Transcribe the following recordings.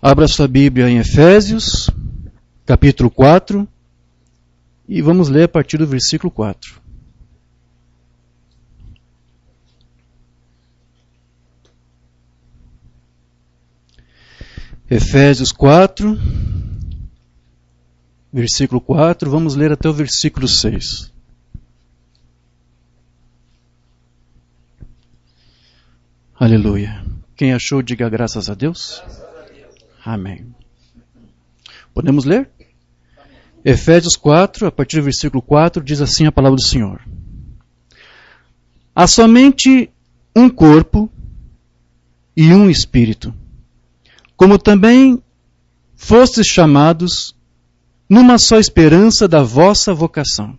Abra sua Bíblia em Efésios, capítulo 4, e vamos ler a partir do versículo 4. Efésios 4, versículo 4, vamos ler até o versículo 6. Aleluia. Quem achou, diga graças a Deus. Amém. Podemos ler? Efésios 4, a partir do versículo 4, diz assim a palavra do Senhor. Há somente um corpo e um espírito, como também fostes chamados numa só esperança da vossa vocação.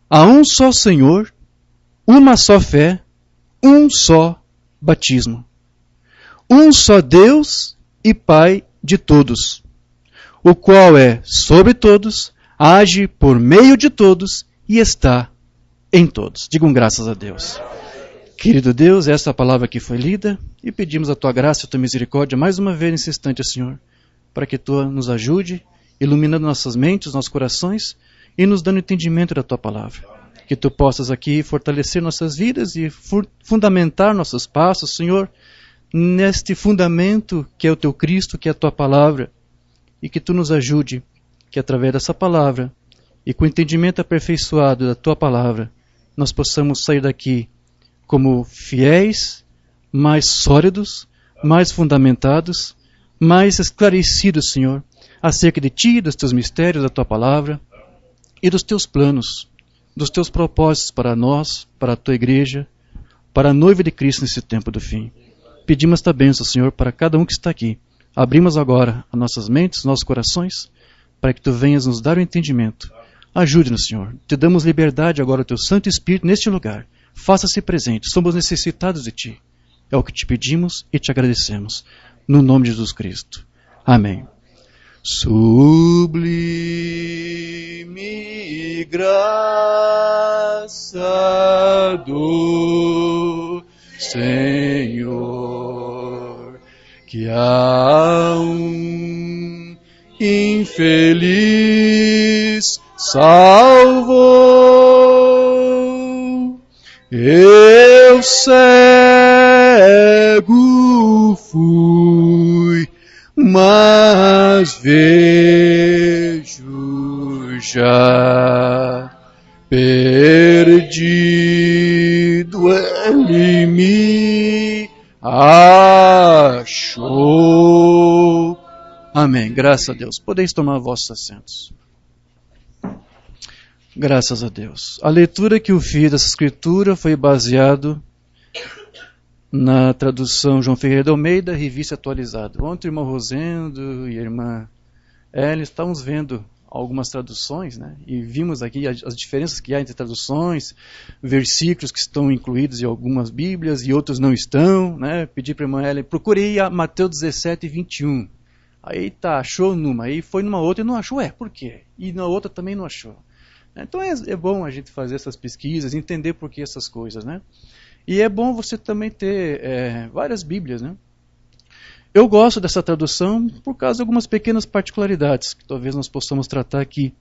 Há um só Senhor, uma só fé, um só batismo. Um só Deus e Pai de todos, o qual é sobre todos, age por meio de todos e está em todos. Digam graças a Deus. Querido Deus, essa palavra que foi lida, e pedimos a Tua graça e a Tua misericórdia mais uma vez nesse instante, Senhor, para que Tu nos ajude, iluminando nossas mentes, nossos corações e nos dando entendimento da Tua palavra. Que Tu possas aqui fortalecer nossas vidas e fundamentar nossos passos, Senhor, neste fundamento que é o Teu Cristo, que é a Tua palavra, e que Tu nos ajude, que através dessa palavra e com o entendimento aperfeiçoado da Tua palavra, nós possamos sair daqui como fiéis, mais sólidos, mais fundamentados, mais esclarecidos, Senhor, acerca de Ti, dos Teus mistérios, da Tua palavra e dos Teus planos, dos Teus propósitos para nós, para a Tua igreja, para a noiva de Cristo nesse tempo do fim. Pedimos esta bênção, Senhor, para cada um que está aqui. Abrimos agora as nossas mentes, nossos corações, para que Tu venhas nos dar o entendimento. Ajude-nos, Senhor. Te damos liberdade agora ao Teu Santo Espírito neste lugar. Faça-se presente. Somos necessitados de Ti. É o que Te pedimos e Te agradecemos. No nome de Jesus Cristo. Amém. Sublime graça do Senhor, que há um infeliz salvou. Eu cego fui, mas vejo já. Perdido ele me achou. Amém. Graças a Deus. Podeis tomar vossos assentos. Graças a Deus. A leitura que eu fiz dessa escritura foi baseado na tradução João Ferreira de Almeida, Revista Atualizada. Ontem o irmão Rosendo e a irmã Ellen estávamos vendo algumas traduções, né? E vimos aqui as diferenças que há entre traduções, versículos que estão incluídos em algumas Bíblias e outros não estão, né? Pedi para a irmã Ellen, procurei a Mateus 17, 21. Aí tá, achou numa, aí foi numa outra e não achou, por quê? E na outra também não achou. Então é bom a gente fazer essas pesquisas, entender por que essas coisas, né? E é bom você também ter várias Bíblias, né? Eu gosto dessa tradução por causa de algumas pequenas particularidades que talvez nós possamos tratar aqui.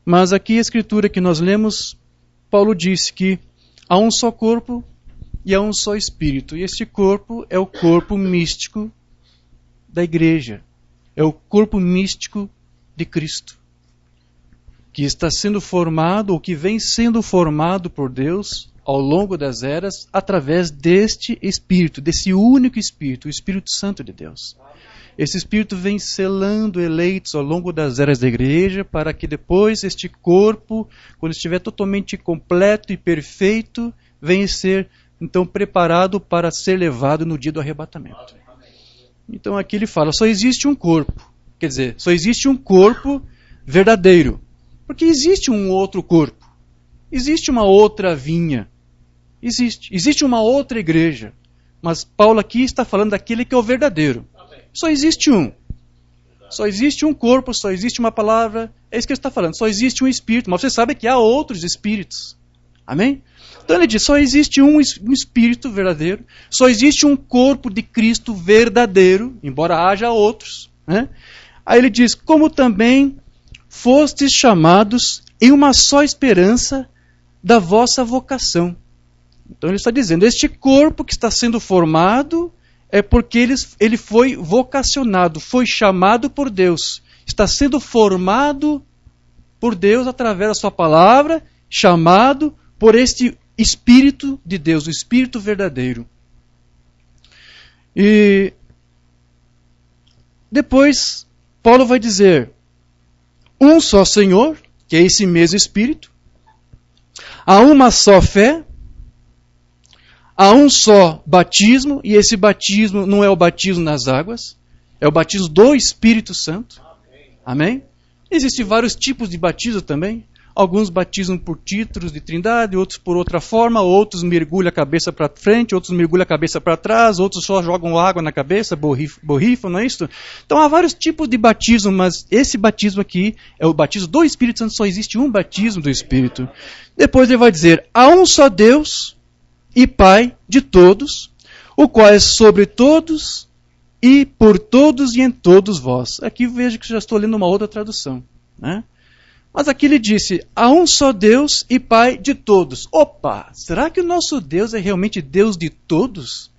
Mas aqui a escritura que nós lemos, Paulo disse que há um só corpo e há um só espírito. E este corpo é o corpo místico da igreja. É o corpo místico de Cristo, que está sendo formado, ou que vem sendo formado por Deus ao longo das eras, através deste Espírito, desse único Espírito, o Espírito Santo de Deus. Esse Espírito vem selando eleitos ao longo das eras da igreja, para que depois este corpo, quando estiver totalmente completo e perfeito, venha ser, então, preparado para ser levado no dia do arrebatamento. Então aqui ele fala, só existe um corpo, quer dizer, só existe um corpo verdadeiro, porque existe um outro corpo, existe uma outra vinha, existe uma outra igreja, mas Paulo aqui está falando daquele que é o verdadeiro. Só existe um. Só existe um corpo, só existe uma palavra, é isso que ele está falando, só existe um espírito, mas você sabe que há outros espíritos. Amém? Então ele diz, só existe um Espírito verdadeiro, só existe um corpo de Cristo verdadeiro, embora haja outros. Né? Aí ele diz, como também fostes chamados em uma só esperança da vossa vocação. Então ele está dizendo, este corpo que está sendo formado é porque ele foi vocacionado, foi chamado por Deus, está sendo formado por Deus através da sua palavra, chamado por este Espírito de Deus, o Espírito verdadeiro. E depois Paulo vai dizer, um só Senhor, que é esse mesmo Espírito, há uma só fé, há um só batismo, e esse batismo não é o batismo nas águas, é o batismo do Espírito Santo. Amém? Existem vários tipos de batismo também. Alguns batizam por títulos de trindade, outros por outra forma, outros mergulham a cabeça para frente, outros mergulham a cabeça para trás, outros só jogam água na cabeça, borrifam, não é isso? Então há vários tipos de batismo, mas esse batismo aqui é o batismo do Espírito Santo, só existe um batismo do Espírito. Depois ele vai dizer, há um só Deus e Pai de todos, o qual é sobre todos e por todos e em todos vós. Aqui vejo que já estou lendo uma outra tradução, né? Mas aqui ele disse, há um só Deus e Pai de todos. Opa, será que o nosso Deus é realmente Deus de todos?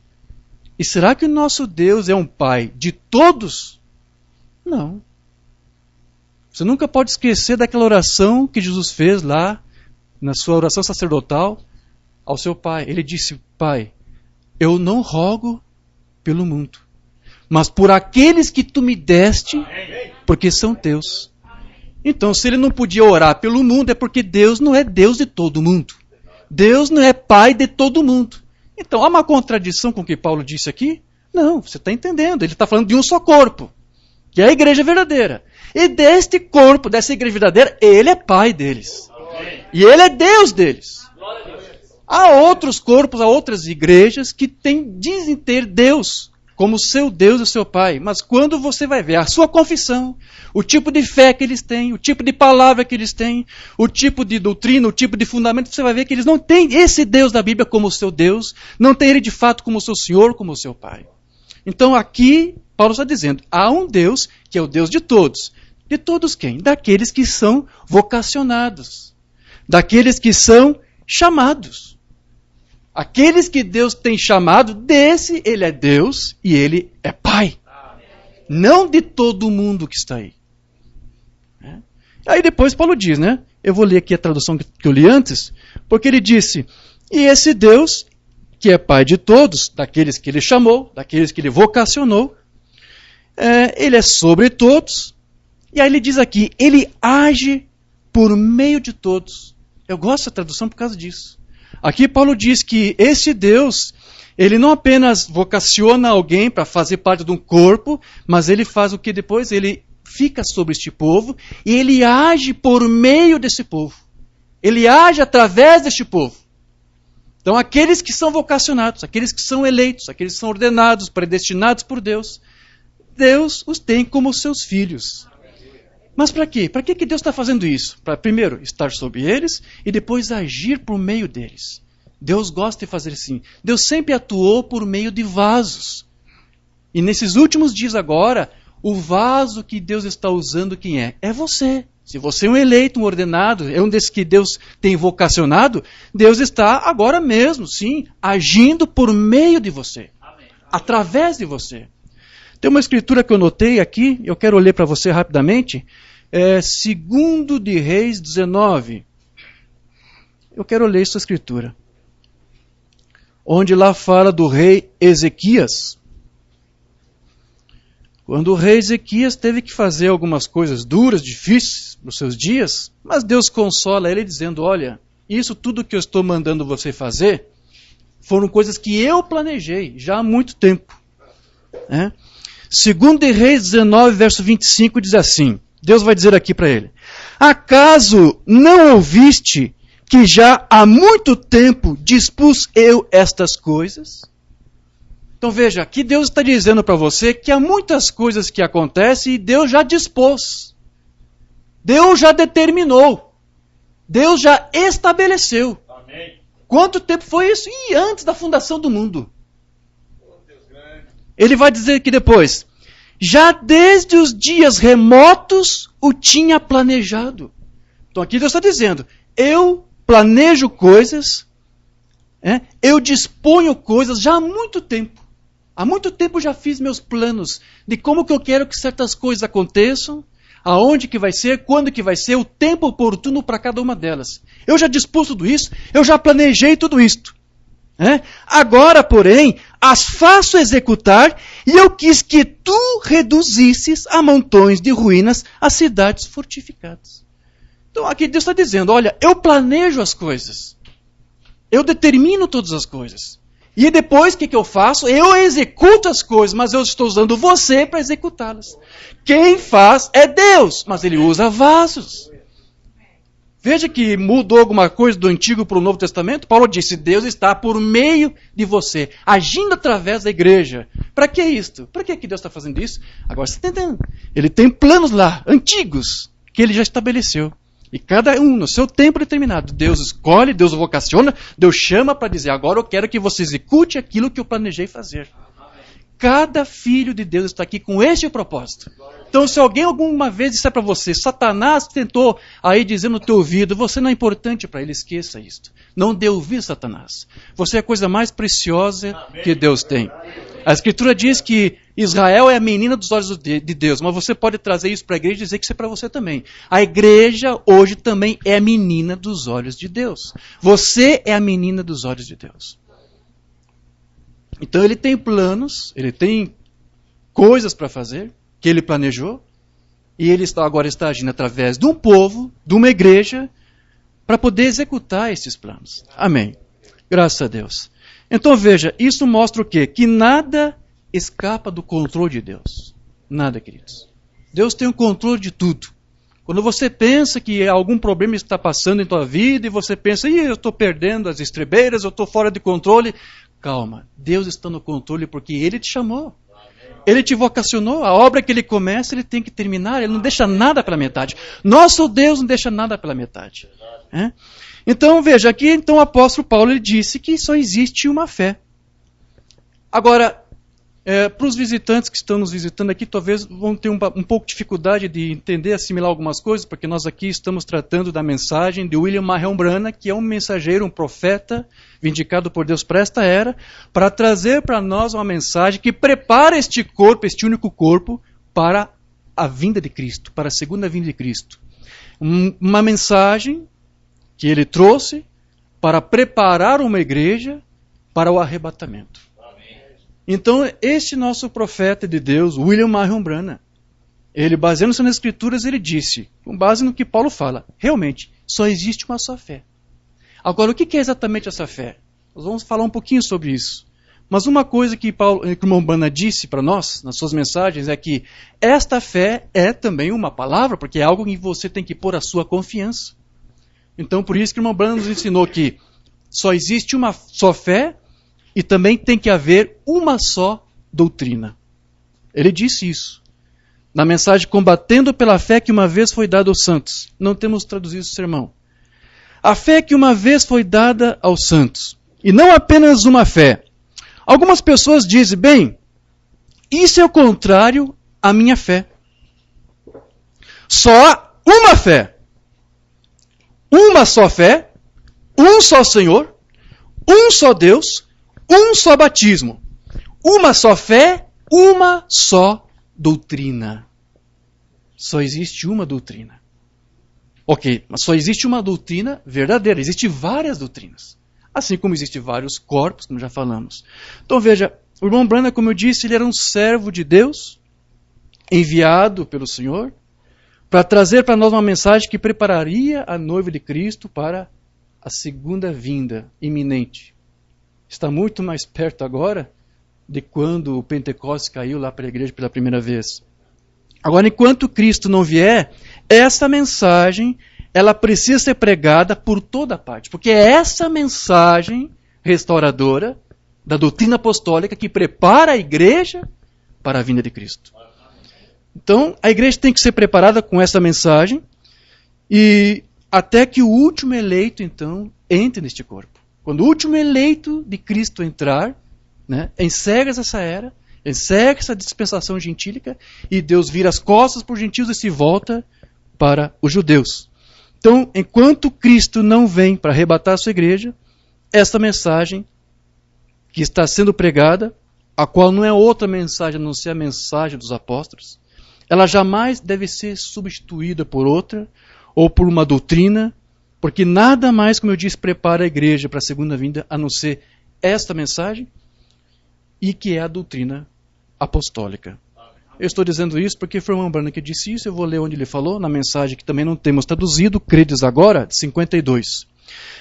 E será que o nosso Deus é um Pai de todos? Não. Você nunca pode esquecer daquela oração que Jesus fez lá, na sua oração sacerdotal, ao seu Pai. Ele disse, Pai, eu não rogo pelo mundo, mas por aqueles que tu me deste, porque são teus. Então, se ele não podia orar pelo mundo, é porque Deus não é Deus de todo mundo. Deus não é Pai de todo mundo. Então, há uma contradição com o que Paulo disse aqui? Não, você está entendendo. Ele está falando de um só corpo, que é a igreja verdadeira. E deste corpo, dessa igreja verdadeira, ele é Pai deles. E ele é Deus deles. Há outros corpos, há outras igrejas que dizem ter Deus como seu Deus e seu Pai. Mas quando você vai ver a sua confissão, o tipo de fé que eles têm, o tipo de palavra que eles têm, o tipo de doutrina, o tipo de fundamento, você vai ver que eles não têm esse Deus da Bíblia como seu Deus, não têm ele de fato como seu Senhor, como seu Pai. Então aqui, Paulo está dizendo, há um Deus que é o Deus de todos. De todos quem? Daqueles que são vocacionados. Daqueles que são chamados. Aqueles que Deus tem chamado, desse ele é Deus e ele é Pai. Não de todo mundo que está aí. Aí depois Paulo diz, né? Eu vou ler aqui a tradução que eu li antes, porque ele disse, e esse Deus, que é Pai de todos, daqueles que ele chamou, daqueles que ele vocacionou, ele é sobre todos, e aí ele diz aqui, ele age por meio de todos. Eu gosto da tradução por causa disso. Aqui Paulo diz que esse Deus, ele não apenas vocaciona alguém para fazer parte de um corpo, mas ele faz o que depois? Ele fica sobre este povo e ele age por meio desse povo. Ele age através deste povo. Então aqueles que são vocacionados, aqueles que são eleitos, aqueles que são ordenados, predestinados por Deus, Deus os tem como seus filhos. Mas para quê? Para que Deus está fazendo isso? Para primeiro estar sobre eles e depois agir por meio deles. Deus gosta de fazer assim. Deus sempre atuou por meio de vasos. E nesses últimos dias agora, o vaso que Deus está usando quem é? É você. Se você é um eleito, um ordenado, é um desses que Deus tem vocacionado, Deus está agora mesmo, sim, agindo por meio de você. Amém. Através de você. Tem uma escritura que eu notei aqui, eu quero ler para você rapidamente, 2 de Reis 19. Eu quero ler essa escritura. Onde lá fala do rei Ezequias. Quando o rei Ezequias teve que fazer algumas coisas duras, difíceis nos seus dias, mas Deus consola ele dizendo, olha, isso tudo que eu estou mandando você fazer, foram coisas que eu planejei já há muito tempo. 2 de Reis 19, verso 25, diz assim, Deus vai dizer aqui para ele, acaso não ouviste que já há muito tempo dispus eu estas coisas? Então veja, aqui Deus está dizendo para você que há muitas coisas que acontecem e Deus já dispôs. Deus já determinou. Deus já estabeleceu. Amém. Quanto tempo foi isso? E antes da fundação do mundo. Ele vai dizer que depois, já desde os dias remotos o tinha planejado. Então aqui Deus está dizendo, eu planejo coisas, eu disponho coisas já há muito tempo. Há muito tempo eu já fiz meus planos de como que eu quero que certas coisas aconteçam, aonde que vai ser, quando que vai ser, o tempo oportuno para cada uma delas. Eu já dispus tudo isso, eu já planejei tudo isto. Agora, porém, as faço executar e eu quis que tu reduzisses a montões de ruínas as cidades fortificadas. Então aqui Deus está dizendo, olha, eu planejo as coisas. Eu determino todas as coisas. E depois o que eu faço? Eu executo as coisas, mas eu estou usando você para executá-las. Quem faz é Deus, mas Ele usa vasos. Veja que mudou alguma coisa do Antigo para o Novo Testamento. Paulo disse, Deus está por meio de você, agindo através da igreja. Para que isto? Para que Deus está fazendo isso? Agora você está entendendo. Ele tem planos lá, antigos, que Ele já estabeleceu. E cada um, no seu tempo determinado, Deus escolhe, Deus vocaciona, Deus chama para dizer, agora eu quero que você execute aquilo que eu planejei fazer. Cada filho de Deus está aqui com este propósito. Então, se alguém alguma vez disser para você, Satanás tentou aí dizer no teu ouvido, você não é importante para ele, esqueça isto. Não dê ouvido a Satanás. Você é a coisa mais preciosa que Deus tem. A Escritura diz que Israel é a menina dos olhos de Deus, mas você pode trazer isso para a igreja e dizer que isso é para você também. A igreja hoje também é a menina dos olhos de Deus. Você é a menina dos olhos de Deus. Então ele tem planos, ele tem coisas para fazer, que ele planejou, e ele agora está agindo através de um povo, de uma igreja, para poder executar esses planos. Amém. Graças a Deus. Então veja, isso mostra o quê? Que nada escapa do controle de Deus. Nada, queridos. Deus tem o controle de tudo. Quando você pensa que algum problema está passando em tua vida, e você pensa, eu estou perdendo as estrebeiras, eu estou fora de controle, calma, Deus está no controle porque Ele te chamou. Ele te vocacionou, a obra que Ele começa, Ele tem que terminar, Ele não deixa nada pela metade. Nosso Deus não deixa nada pela metade. Então, veja, aqui então o apóstolo Paulo ele disse que só existe uma fé. Agora, para os visitantes que estão nos visitando aqui, talvez vão ter um pouco de dificuldade de entender, assimilar algumas coisas, porque nós aqui estamos tratando da mensagem de William Marion Branham, que é um mensageiro, um profeta, vindicado por Deus para esta era, para trazer para nós uma mensagem que prepara este corpo, este único corpo, para a vinda de Cristo, para a segunda vinda de Cristo. Uma mensagem que ele trouxe para preparar uma igreja para o arrebatamento. Então, este nosso profeta de Deus, William Marion Branham, ele, baseando-se nas Escrituras, ele disse, com base no que Paulo fala, realmente, só existe uma só fé. Agora, o que é exatamente essa fé? Nós vamos falar um pouquinho sobre isso. Mas uma coisa que o irmão Branham disse para nós, nas suas mensagens, é que esta fé é também uma palavra, porque é algo em que você tem que pôr a sua confiança. Então, por isso que o irmão Branham nos ensinou que só existe uma só fé, e também tem que haver uma só doutrina. Ele disse isso. Na mensagem Combatendo pela Fé que uma vez foi dada aos santos. Não temos traduzido o sermão. A fé que uma vez foi dada aos santos. E não apenas uma fé. Algumas pessoas dizem, bem, isso é o contrário à minha fé. Só há uma fé. Uma só fé. Um só Senhor. Um só Deus. Um só batismo, uma só fé, uma só doutrina. Só existe uma doutrina. Ok, mas só existe uma doutrina verdadeira. Existem várias doutrinas. Assim como existem vários corpos, como já falamos. Então veja, o irmão Branham, como eu disse, ele era um servo de Deus, enviado pelo Senhor, para trazer para nós uma mensagem que prepararia a noiva de Cristo para a segunda vinda iminente. Está muito mais perto agora de quando o Pentecostes caiu lá para a igreja pela primeira vez. Agora, enquanto Cristo não vier, essa mensagem ela precisa ser pregada por toda parte, porque é essa mensagem restauradora da doutrina apostólica que prepara a igreja para a vinda de Cristo. Então, a igreja tem que ser preparada com essa mensagem e até que o último eleito, então, entre neste corpo. Quando o último eleito de Cristo entrar, né, encerra essa era, encerra essa dispensação gentílica, e Deus vira as costas para os gentios e se volta para os judeus. Então, enquanto Cristo não vem para arrebatar a sua igreja, esta mensagem que está sendo pregada, a qual não é outra mensagem a não ser a mensagem dos apóstolos, ela jamais deve ser substituída por outra, ou por uma doutrina, porque nada mais, como eu disse, prepara a igreja para a segunda vinda, a não ser esta mensagem, e que é a doutrina apostólica. Eu estou dizendo isso porque foi o irmão Branham que disse isso, eu vou ler onde ele falou, na mensagem que também não temos traduzido, Credes Agora, de 52.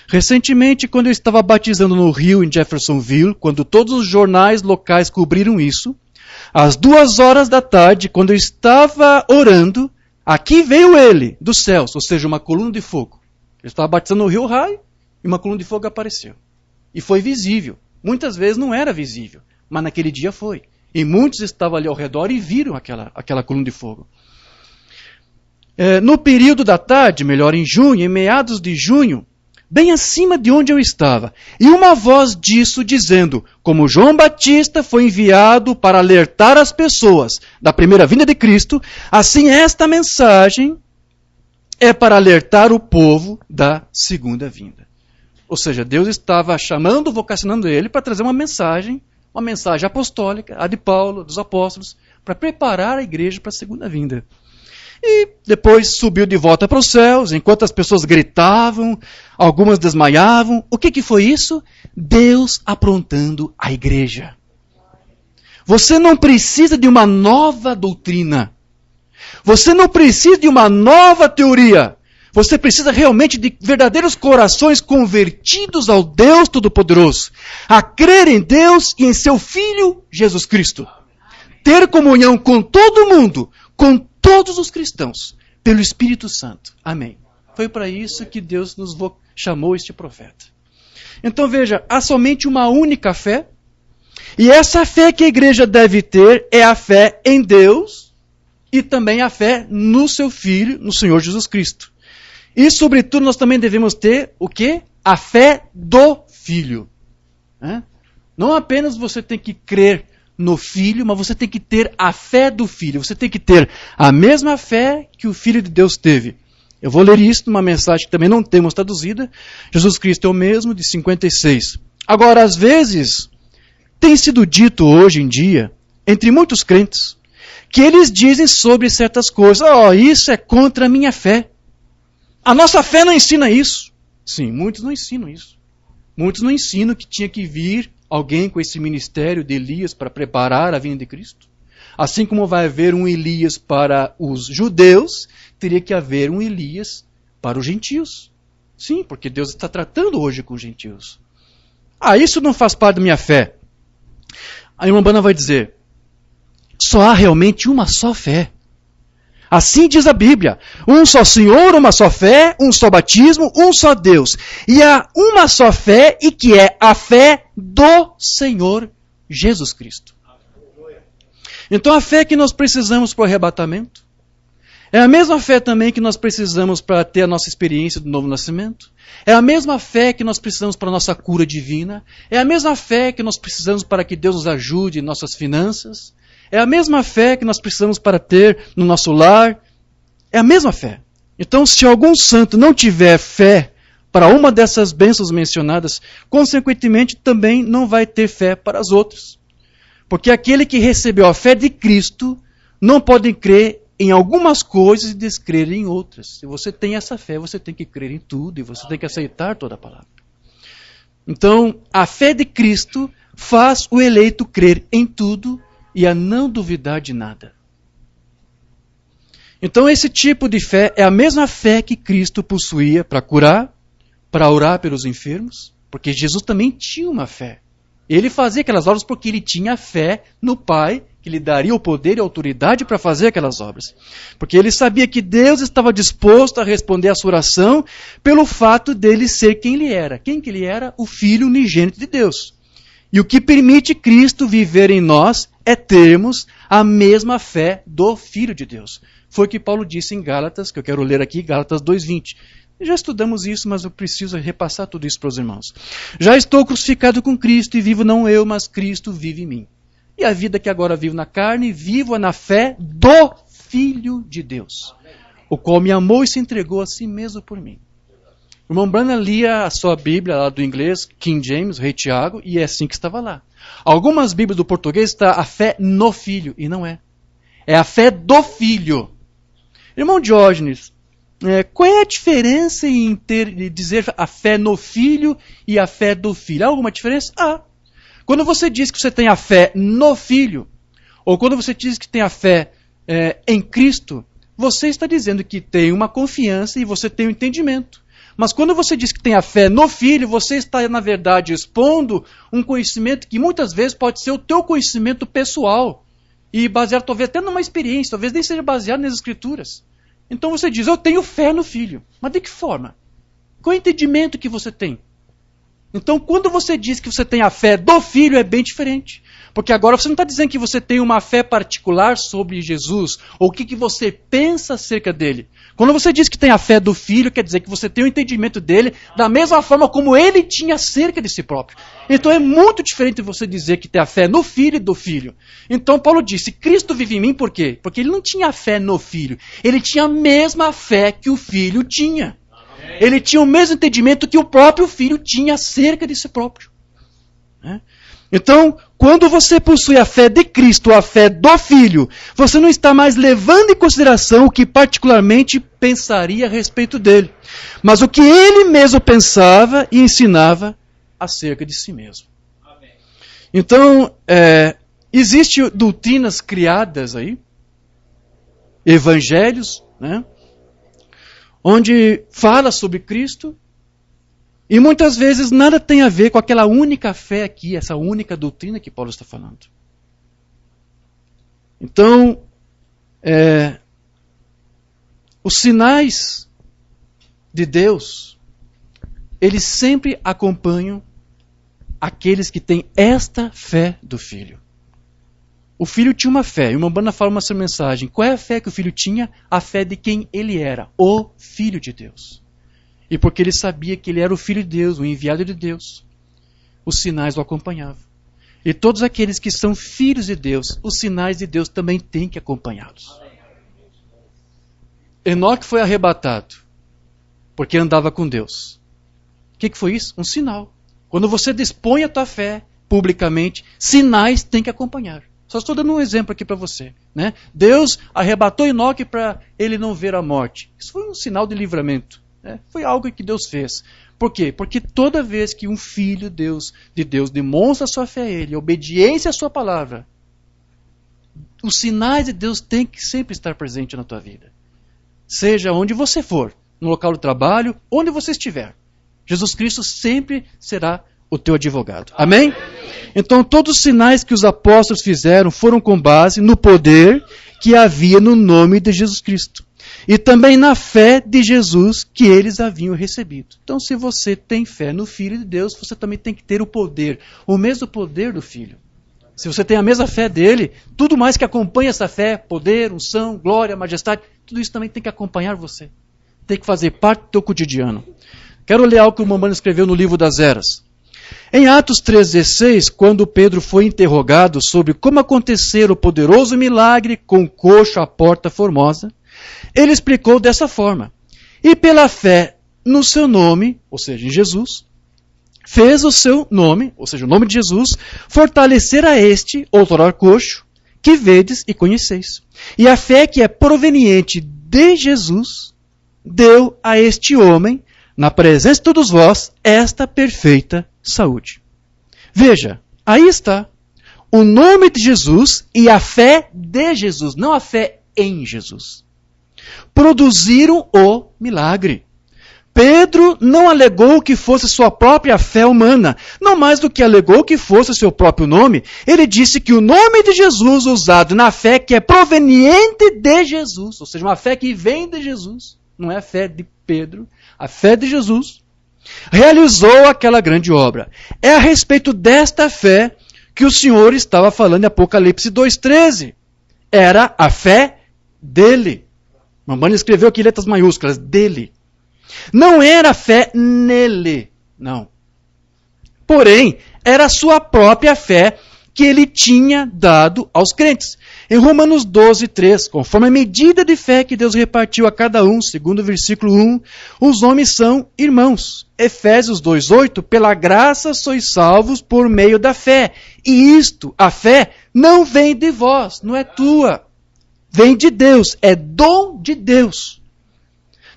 Recentemente, quando eu estava batizando no Rio, em Jeffersonville, quando todos os jornais locais cobriram isso, às 2 da tarde, quando eu estava orando, aqui veio ele, dos céus, ou seja, uma coluna de fogo. Eu estava batizando no Rio High e uma coluna de fogo apareceu. E foi visível. Muitas vezes não era visível, mas naquele dia foi. E muitos estavam ali ao redor e viram aquela coluna de fogo. No período da tarde, melhor em junho, em meados de junho, bem acima de onde eu estava, e uma voz disso dizendo, como João Batista foi enviado para alertar as pessoas da primeira vinda de Cristo, assim esta mensagem é para alertar o povo da segunda vinda. Ou seja, Deus estava chamando, vocacionando ele para trazer uma mensagem apostólica, a de Paulo, dos apóstolos, para preparar a igreja para a segunda vinda. E depois subiu de volta para os céus, enquanto as pessoas gritavam, algumas desmaiavam. O que foi isso? Deus aprontando a igreja. Você não precisa de uma nova doutrina. Você não precisa de uma nova teoria. Você precisa realmente de verdadeiros corações convertidos ao Deus Todo-Poderoso, a crer em Deus e em seu Filho Jesus Cristo. Ter comunhão com todo mundo, com todos os cristãos, pelo Espírito Santo. Amém. Foi para isso que Deus nos chamou este profeta. Então veja, há somente uma única fé, e essa fé que a igreja deve ter é a fé em Deus e também a fé no seu Filho, no Senhor Jesus Cristo. E, sobretudo, nós também devemos ter o quê? A fé do Filho. Não apenas você tem que crer no Filho, mas você tem que ter a fé do Filho. Você tem que ter a mesma fé que o Filho de Deus teve. Eu vou ler isso numa mensagem que também não temos traduzida. Jesus Cristo é o mesmo, de 56. Agora, às vezes, tem sido dito hoje em dia, entre muitos crentes, que eles dizem sobre certas coisas, isso é contra a minha fé. A nossa fé não ensina isso. Sim, muitos não ensinam isso. Muitos não ensinam que tinha que vir alguém com esse ministério de Elias para preparar a vinda de Cristo. Assim como vai haver um Elias para os judeus, teria que haver um Elias para os gentios. Sim, porque Deus está tratando hoje com os gentios. Isso não faz parte da minha fé. A irmã Bana vai dizer, só há realmente uma só fé. Assim diz a Bíblia, um só Senhor, uma só fé, um só batismo, um só Deus. E há uma só fé, e que é a fé do Senhor Jesus Cristo. Então a fé que nós precisamos para o arrebatamento é a mesma fé também que nós precisamos para ter a nossa experiência do novo nascimento. É a mesma fé que nós precisamos para a nossa cura divina. É a mesma fé que nós precisamos para que Deus nos ajude em nossas finanças. É a mesma fé que nós precisamos para ter no nosso lar. É a mesma fé. Então, se algum santo não tiver fé para uma dessas bênçãos mencionadas, consequentemente também não vai ter fé para as outras. Porque aquele que recebeu a fé de Cristo não pode crer em algumas coisas e descrer em outras. Se você tem essa fé, você tem que crer em tudo e você tem que aceitar toda a palavra. Então, a fé de Cristo faz o eleito crer em tudo e a não duvidar de nada. Então esse tipo de fé é a mesma fé que Cristo possuía para curar, para orar pelos enfermos, porque Jesus também tinha uma fé. Ele fazia aquelas obras porque ele tinha fé no Pai, que lhe daria o poder e a autoridade para fazer aquelas obras. Porque ele sabia que Deus estava disposto a responder a sua oração pelo fato dele ser quem ele era. Quem que ele era? O Filho unigênito de Deus. E o que permite Cristo viver em nós é termos a mesma fé do Filho de Deus. Foi o que Paulo disse em Gálatas, que eu quero ler aqui, Gálatas 2:20. Já estudamos isso, mas eu preciso repassar tudo isso para os irmãos. Já estou crucificado com Cristo e vivo não eu, mas Cristo vive em mim. E a vida que agora vivo na carne, vivo na fé do Filho de Deus, o qual me amou e se entregou a si mesmo por mim. O irmão Branham lia a sua Bíblia lá do inglês, King James, o Rei Tiago, e é assim que estava lá. Algumas Bíblias do português está a fé no Filho, e não é. É a fé do Filho. Irmão Diógenes, qual é a diferença em dizer a fé no Filho e a fé do Filho? Há alguma diferença? Quando você diz que você tem a fé no Filho, ou quando você diz que tem a fé em Cristo, você está dizendo que tem uma confiança e você tem um entendimento. Mas quando você diz que tem a fé no Filho, você está, na verdade, expondo um conhecimento que muitas vezes pode ser o teu conhecimento pessoal e baseado talvez até numa experiência, talvez nem seja baseado nas Escrituras. Então você diz, eu tenho fé no Filho. Mas de que forma? Qual é o entendimento que você tem? Então, quando você diz que você tem a fé do Filho, é bem diferente. Porque agora você não está dizendo que você tem uma fé particular sobre Jesus, ou o que você pensa acerca dele. Quando você diz que tem a fé do Filho, quer dizer que você tem o entendimento dele da mesma forma como ele tinha acerca de si próprio. Então é muito diferente você dizer que tem a fé no Filho e do Filho. Então Paulo disse, Cristo vive em mim por quê? Porque ele não tinha fé no Filho, ele tinha a mesma fé que o Filho tinha. Ele tinha o mesmo entendimento que o próprio Filho tinha acerca de si próprio. Então, quando você possui a fé de Cristo, a fé do Filho, você não está mais levando em consideração o que particularmente pensaria a respeito dele, mas o que ele mesmo pensava e ensinava acerca de si mesmo. Amém. Então, existem doutrinas criadas aí, evangelhos, onde fala sobre Cristo, e muitas vezes nada tem a ver com aquela única fé aqui, essa única doutrina que Paulo está falando. Então, os sinais de Deus, eles sempre acompanham aqueles que têm esta fé do Filho. O Filho tinha uma fé, e o Mambana fala uma mensagem. Qual é a fé que o Filho tinha? A fé de quem ele era, o Filho de Deus. E porque ele sabia que ele era o Filho de Deus, o enviado de Deus, os sinais o acompanhavam. E todos aqueles que são filhos de Deus, os sinais de Deus também têm que acompanhá-los. Enoque foi arrebatado, porque andava com Deus. O que foi isso? Um sinal. Quando você dispõe a tua fé publicamente, sinais têm que acompanhar. Só estou dando um exemplo aqui para você. Deus arrebatou Enoque para ele não ver a morte. Isso foi um sinal de livramento. Foi algo que Deus fez. Por quê? Porque toda vez que um filho de Deus demonstra a sua fé a Ele, a obediência à sua palavra, os sinais de Deus têm que sempre estar presentes na tua vida. Seja onde você for, no local do trabalho, onde você estiver. Jesus Cristo sempre será o teu advogado. Amém? Então todos os sinais que os apóstolos fizeram foram com base no poder que havia no nome de Jesus Cristo. E também na fé de Jesus que eles haviam recebido. Então, se você tem fé no Filho de Deus, você também tem que ter o poder, o mesmo poder do Filho. Se você tem a mesma fé dele, tudo mais que acompanha essa fé, poder, unção, glória, majestade, tudo isso também tem que acompanhar você. Tem que fazer parte do teu cotidiano. Quero ler algo que o Mambana escreveu no livro das Eras. Em Atos 3,16, quando Pedro foi interrogado sobre como acontecer o poderoso milagre com o coxo à porta formosa, ele explicou dessa forma. E pela fé no seu nome, ou seja, em Jesus, fez o seu nome, ou seja, o nome de Jesus, fortalecer a este, outrora coxo, que vedes e conheceis. E a fé que é proveniente de Jesus, deu a este homem, na presença de todos vós, esta perfeita saúde. Veja, aí está. O nome de Jesus e a fé de Jesus, não a fé em Jesus, produziram o milagre. Pedro não alegou que fosse sua própria fé humana, não mais do que alegou que fosse seu próprio nome. Ele disse que o nome de Jesus usado na fé que é proveniente de Jesus, ou seja, uma fé que vem de Jesus, não é a fé de Pedro, a fé de Jesus, realizou aquela grande obra. É a respeito desta fé que o Senhor estava falando em Apocalipse 2,13. Era a fé dele. Mambana escreveu aqui letras maiúsculas, dele. Não era fé nele, não. Porém, era a sua própria fé que ele tinha dado aos crentes. Em Romanos 12, 3, conforme a medida de fé que Deus repartiu a cada um, segundo o versículo 1, os homens são irmãos. Efésios 2, 8, pela graça sois salvos por meio da fé. E isto, a fé, não vem de vós, não é tua. Vem de Deus, é dom de Deus.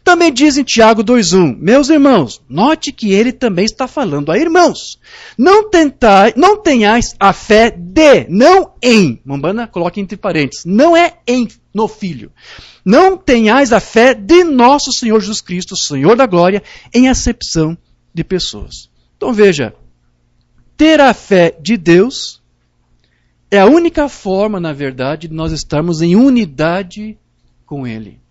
Também diz em Tiago 2,1, meus irmãos, note que ele também está falando a irmãos. Não tenhais a fé de, não em. Mambana coloca entre parênteses, não é em, no Filho. Não tenhais a fé de nosso Senhor Jesus Cristo, Senhor da glória, em acepção de pessoas. Então veja, ter a fé de Deus é a única forma, na verdade, de nós estarmos em unidade com Ele.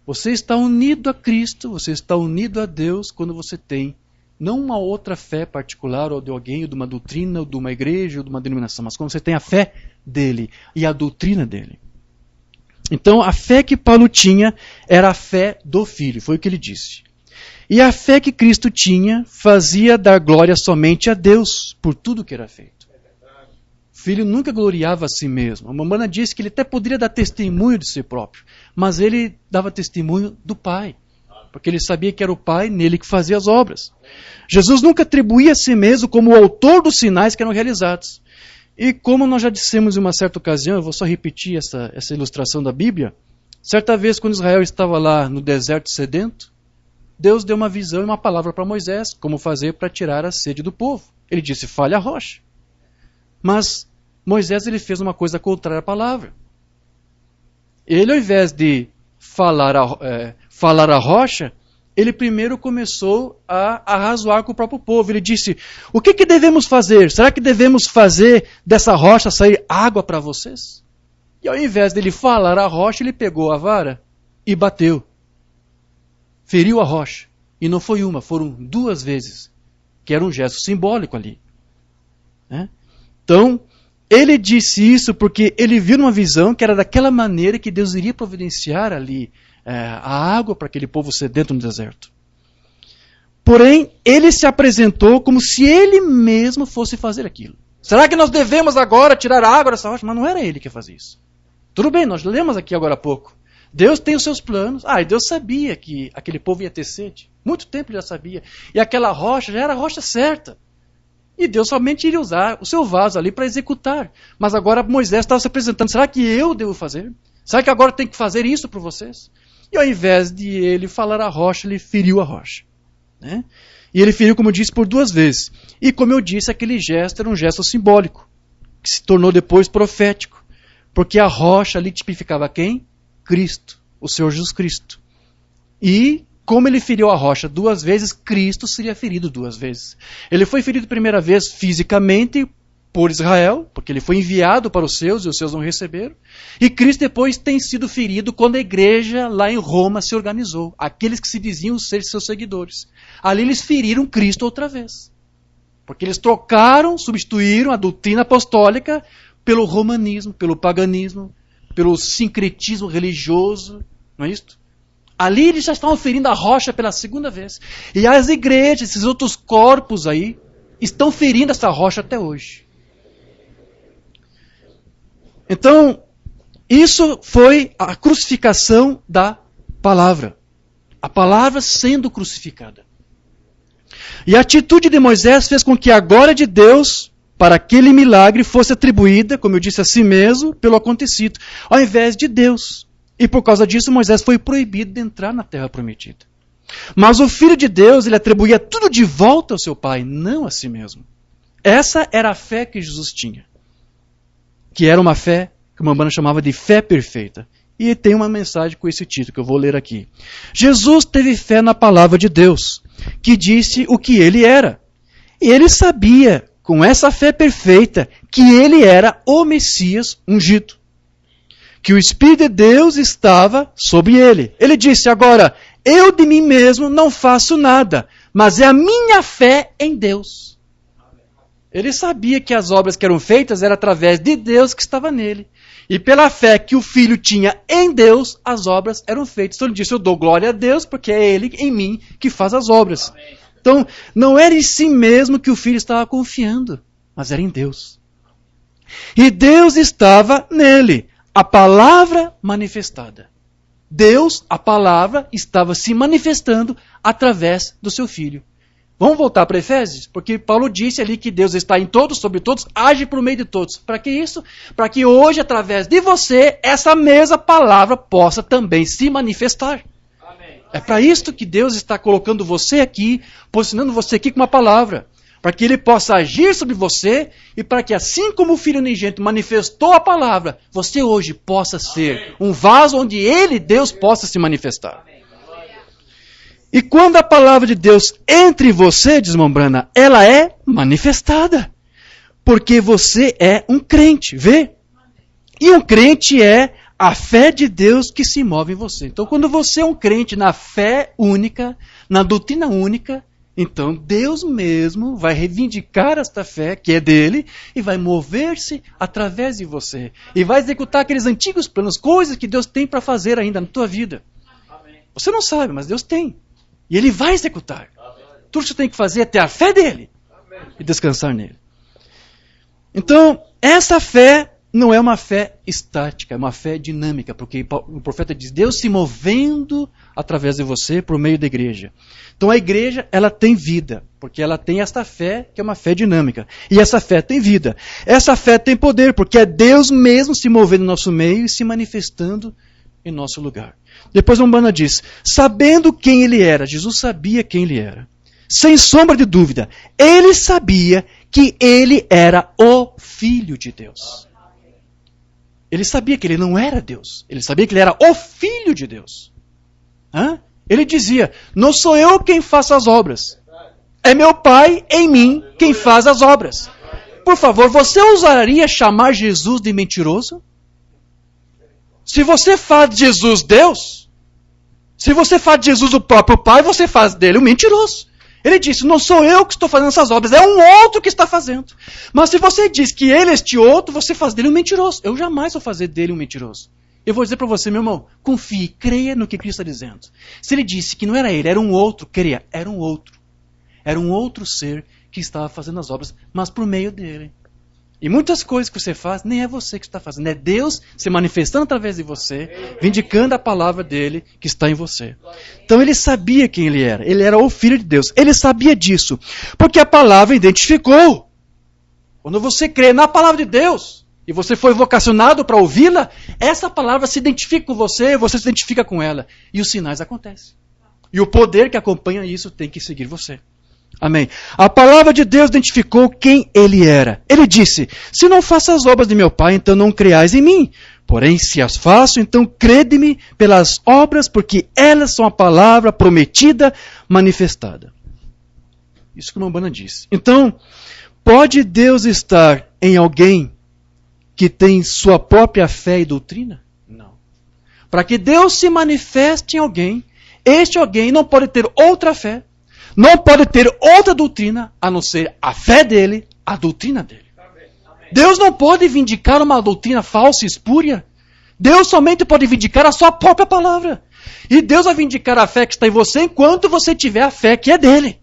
Você está unido a Cristo, você está unido a Deus quando você tem não uma outra fé particular, ou de alguém, ou de uma doutrina, ou de uma igreja, ou de uma denominação, mas quando você tem a fé dele e a doutrina dele. Então, a fé que Paulo tinha era a fé do Filho, foi o que ele disse. E a fé que Cristo tinha fazia dar glória somente a Deus por tudo que era feito. O Filho nunca gloriava a si mesmo. A Mambana disse que ele até poderia dar testemunho de si próprio, mas ele dava testemunho do Pai, porque ele sabia que era o Pai nele que fazia as obras. Jesus nunca atribuía a si mesmo como o autor dos sinais que eram realizados. E como nós já dissemos em uma certa ocasião, eu vou só repetir essa ilustração da Bíblia, certa vez quando Israel estava lá no deserto sedento, Deus deu uma visão e uma palavra para Moisés, como fazer para tirar a sede do povo. Ele disse, fale a rocha. Mas Moisés ele fez uma coisa contrária à palavra. Ele, ao invés de falar a rocha, ele primeiro começou a arrazoar com o próprio povo. Ele disse, o que devemos fazer? Será que devemos fazer dessa rocha sair água para vocês? E ao invés dele falar a rocha, ele pegou a vara e bateu. Feriu a rocha. E não foi uma, foram 2 vezes. Que era um gesto simbólico ali. Então, ele disse isso porque ele viu numa visão que era daquela maneira que Deus iria providenciar ali a água para aquele povo sedento no deserto. Porém, ele se apresentou como se ele mesmo fosse fazer aquilo. Será que nós devemos agora tirar a água dessa rocha? Mas não era ele que fazia isso. Tudo bem, nós lemos aqui agora há pouco. Deus tem os seus planos. E Deus sabia que aquele povo ia ter sede. Muito tempo ele já sabia. E aquela rocha já era a rocha certa. E Deus somente iria usar o seu vaso ali para executar. Mas agora Moisés estava se apresentando. Será que eu devo fazer? Será que agora tem que fazer isso para vocês? E ao invés de ele falar a rocha, ele feriu a rocha. E ele feriu, como eu disse, por 2 vezes. E como eu disse, aquele gesto era um gesto simbólico, que se tornou depois profético. Porque a rocha ali tipificava quem? Cristo, o Senhor Jesus Cristo. E como ele feriu a rocha 2 vezes, Cristo seria ferido 2 vezes. Ele foi ferido primeira vez fisicamente por Israel, porque ele foi enviado para os seus e os seus não receberam. E Cristo depois tem sido ferido quando a igreja lá em Roma se organizou. Aqueles que se diziam ser seus seguidores. Ali eles feriram Cristo outra vez. Porque eles trocaram, substituíram a doutrina apostólica pelo romanismo, pelo paganismo, pelo sincretismo religioso. Não é isto? Ali eles já estavam ferindo a rocha pela 2ª vez. E as igrejas, esses outros corpos aí, estão ferindo essa rocha até hoje. Então, isso foi a crucificação da palavra. A palavra sendo crucificada. E a atitude de Moisés fez com que a glória de Deus para aquele milagre fosse atribuída, como eu disse, a si mesmo, pelo acontecido, ao invés de Deus. E por causa disso, Moisés foi proibido de entrar na terra prometida. Mas o Filho de Deus, ele atribuía tudo de volta ao seu Pai, não a si mesmo. Essa era a fé que Jesus tinha. Que era uma fé que o Mambana chamava de fé perfeita. E tem uma mensagem com esse título que eu vou ler aqui. Jesus teve fé na palavra de Deus, que disse o que ele era. E ele sabia, com essa fé perfeita, que ele era o Messias ungido. Que o Espírito de Deus estava sobre ele. Ele disse, agora, eu de mim mesmo não faço nada, mas é a minha fé em Deus. Ele sabia que as obras que eram feitas eram através de Deus que estava nele. E pela fé que o Filho tinha em Deus, as obras eram feitas. Então ele disse, eu dou glória a Deus, porque é Ele em mim que faz as obras. Então, não era em si mesmo que o Filho estava confiando, mas era em Deus. E Deus estava nele, a palavra manifestada. Deus, a palavra, estava se manifestando através do seu Filho. Vamos voltar para Efésios? Porque Paulo disse ali que Deus está em todos, sobre todos, age por meio de todos. Para que isso? Para que hoje, através de você, essa mesma palavra possa também se manifestar. Amém. É para isso que Deus está colocando você aqui, posicionando você aqui com uma palavra. Para que Ele possa agir sobre você e para que, assim como o Filho unigênito manifestou a palavra, você hoje possa ser um vaso onde Ele, Deus, possa se manifestar. E quando a palavra de Deus entra em você, diz Mombrana, ela é manifestada. Porque você é um crente, vê? E um crente é a fé de Deus que se move em você. Então, quando você é um crente na fé única, na doutrina única, então Deus mesmo vai reivindicar esta fé, que é dele, e vai mover-se através de você. E vai executar aqueles antigos planos, coisas que Deus tem para fazer ainda na tua vida. Você não sabe, mas Deus tem. E Ele vai executar. Tudo que você tem que fazer é ter a fé dele e descansar nele. Então, essa fé não é uma fé estática, é uma fé dinâmica, porque o profeta diz, Deus se movendo através de você por meio da igreja. Então a igreja, ela tem vida, porque ela tem esta fé, que é uma fé dinâmica. E essa fé tem vida. Essa fé tem poder, porque é Deus mesmo se movendo no nosso meio e se manifestando em nosso lugar. Depois Umbanda diz, sabendo quem ele era, Jesus sabia quem ele era. Sem sombra de dúvida, ele sabia que ele era o Filho de Deus. Ele sabia que ele não era Deus. Ele sabia que ele era o Filho de Deus. Ele dizia, não sou eu quem faço as obras. É meu Pai em mim quem faz as obras. Por favor, você ousaria chamar Jesus de mentiroso? Se você faz de Jesus Deus, se você faz de Jesus o próprio Pai, você faz dele um mentiroso. Ele disse, não sou eu que estou fazendo essas obras, é um outro que está fazendo. Mas se você diz que ele é este outro, você faz dele um mentiroso. Eu jamais vou fazer dele um mentiroso. Eu vou dizer para você, meu irmão, confie, creia no que Cristo está dizendo. Se ele disse que não era ele, era um outro, creia, era um outro. Era um outro ser que estava fazendo as obras, mas por meio dele. E muitas coisas que você faz, nem é você que está fazendo. É Deus se manifestando através de você, vindicando a palavra dele que está em você. Então ele sabia quem ele era. Ele era o Filho de Deus. Ele sabia disso. Porque a palavra identificou. Quando você crê na palavra de Deus, e você foi vocacionado para ouvi-la, essa palavra se identifica com você, você se identifica com ela. E os sinais acontecem. E o poder que acompanha isso tem que seguir você. Amém. A palavra de Deus identificou quem ele era. Ele disse, se não faço as obras de meu Pai, então não creais em mim. Porém, se as faço, então crede-me pelas obras, porque elas são a palavra prometida, manifestada. Isso que o Umbanda disse. Então, pode Deus estar em alguém que tem sua própria fé e doutrina? Não. Para que Deus se manifeste em alguém, este alguém não pode ter outra fé, não pode ter outra doutrina, a não ser a fé dele, a doutrina dele. Deus não pode vindicar uma doutrina falsa e espúria. Deus somente pode vindicar a sua própria palavra. E Deus vai vindicar a fé que está em você enquanto você tiver a fé que é dele.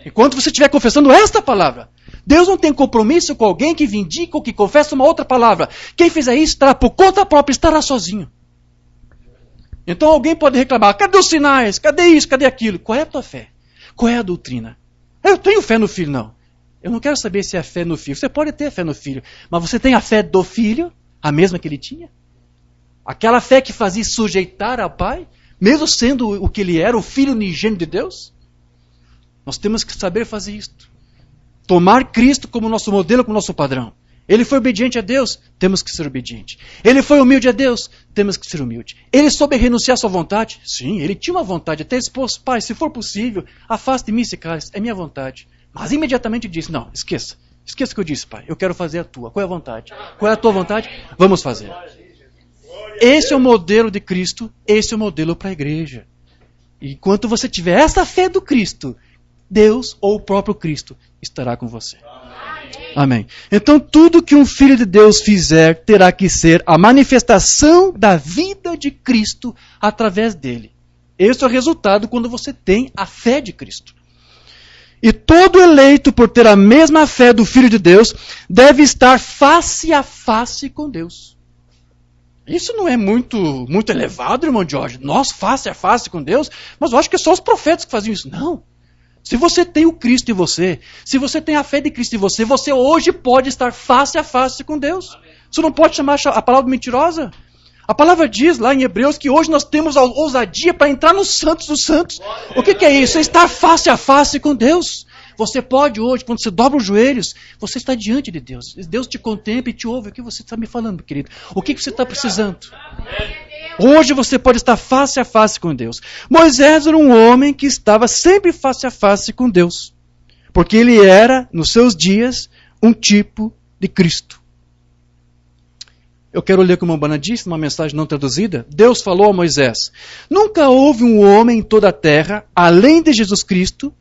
Enquanto você estiver confessando esta palavra. Deus não tem compromisso com alguém que vindica ou que confessa uma outra palavra. Quem fizer isso estará por conta própria, estará sozinho. Então alguém pode reclamar, cadê os sinais? Cadê isso? Cadê aquilo? Qual é a tua fé? Qual é a doutrina? Eu tenho fé no Filho, não. Eu não quero saber se é fé no Filho. Você pode ter fé no Filho, mas você tem a fé do Filho, a mesma que ele tinha? Aquela fé que fazia sujeitar ao Pai, mesmo sendo o que ele era, o Filho unigênito de Deus? Nós temos que saber fazer isto. Tomar Cristo como nosso modelo, como nosso padrão. Ele foi obediente a Deus, temos que ser obedientes. Ele foi humilde a Deus, temos que ser humildes. Ele soube renunciar à sua vontade? Sim, ele tinha uma vontade. Até expôs, Pai, se for possível, afaste de mim esse cálice, é minha vontade. Mas imediatamente disse, não, esqueça. Esqueça o que eu disse, Pai, eu quero fazer a tua. Qual é a vontade? Qual é a tua vontade? Vamos fazer. Esse é o modelo de Cristo, esse é o modelo para a igreja. E enquanto você tiver essa fé do Cristo, Deus ou o próprio Cristo estará com você. Amém. Então tudo que um filho de Deus fizer terá que ser a manifestação da vida de Cristo através dele. Esse é o resultado quando você tem a fé de Cristo. E todo eleito por ter a mesma fé do Filho de Deus deve estar face a face com Deus. Isso não é muito elevado, irmão Jorge? Nós face a face com Deus? Mas eu acho que é só os profetas que faziam isso. Não. Se você tem o Cristo em você, se você tem a fé de Cristo em você, você hoje pode estar face a face com Deus. Você não pode chamar a palavra mentirosa. A palavra diz lá em Hebreus que hoje nós temos a ousadia para entrar nos santos dos santos. O que é isso? É estar face a face com Deus. Você pode hoje, quando você dobra os joelhos, você está diante de Deus. Deus te contempla e te ouve. O que você está me falando, querido? O que você está precisando? Hoje você pode estar face a face com Deus. Moisés era um homem que estava sempre face a face com Deus. Porque ele era, nos seus dias, um tipo de Cristo. Eu quero ler como a Umbanda disse, numa mensagem não traduzida. Deus falou a Moisés: nunca houve um homem em toda a terra, além de Jesus Cristo,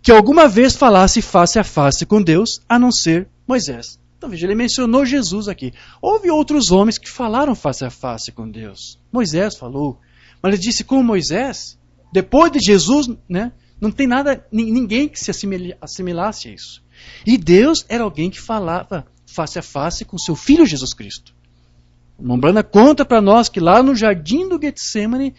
que alguma vez falasse face a face com Deus, a não ser Moisés. Então veja, ele mencionou Jesus aqui. Houve outros homens que falaram face a face com Deus. Moisés falou. Mas ele disse com Moisés, depois de Jesus, né, não tem nada, ninguém que se assimilasse a isso. E Deus era alguém que falava face a face com seu Filho Jesus Cristo. O Mombrana conta para nós que lá no jardim do Getsemane,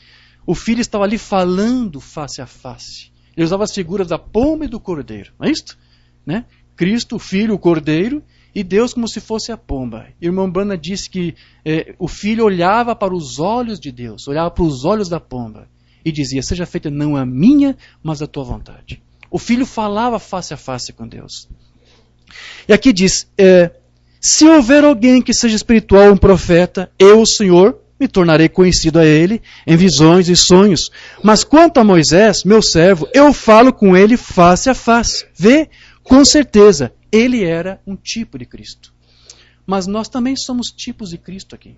o Filho estava ali falando face a face. Ele usava as figuras da pomba e do cordeiro. Não é isso? Né? Cristo, o Filho, o cordeiro, e Deus como se fosse a pomba. E o irmão Brana disse que o Filho olhava para os olhos de Deus, olhava para os olhos da pomba, e dizia: seja feita não a minha, mas a tua vontade. O Filho falava face a face com Deus. E aqui diz: se houver alguém que seja espiritual, um profeta, eu, o Senhor, me tornarei conhecido a ele em visões e sonhos. Mas quanto a Moisés, meu servo, eu falo com ele face a face. Vê, com certeza, ele era um tipo de Cristo. Mas nós também somos tipos de Cristo aqui.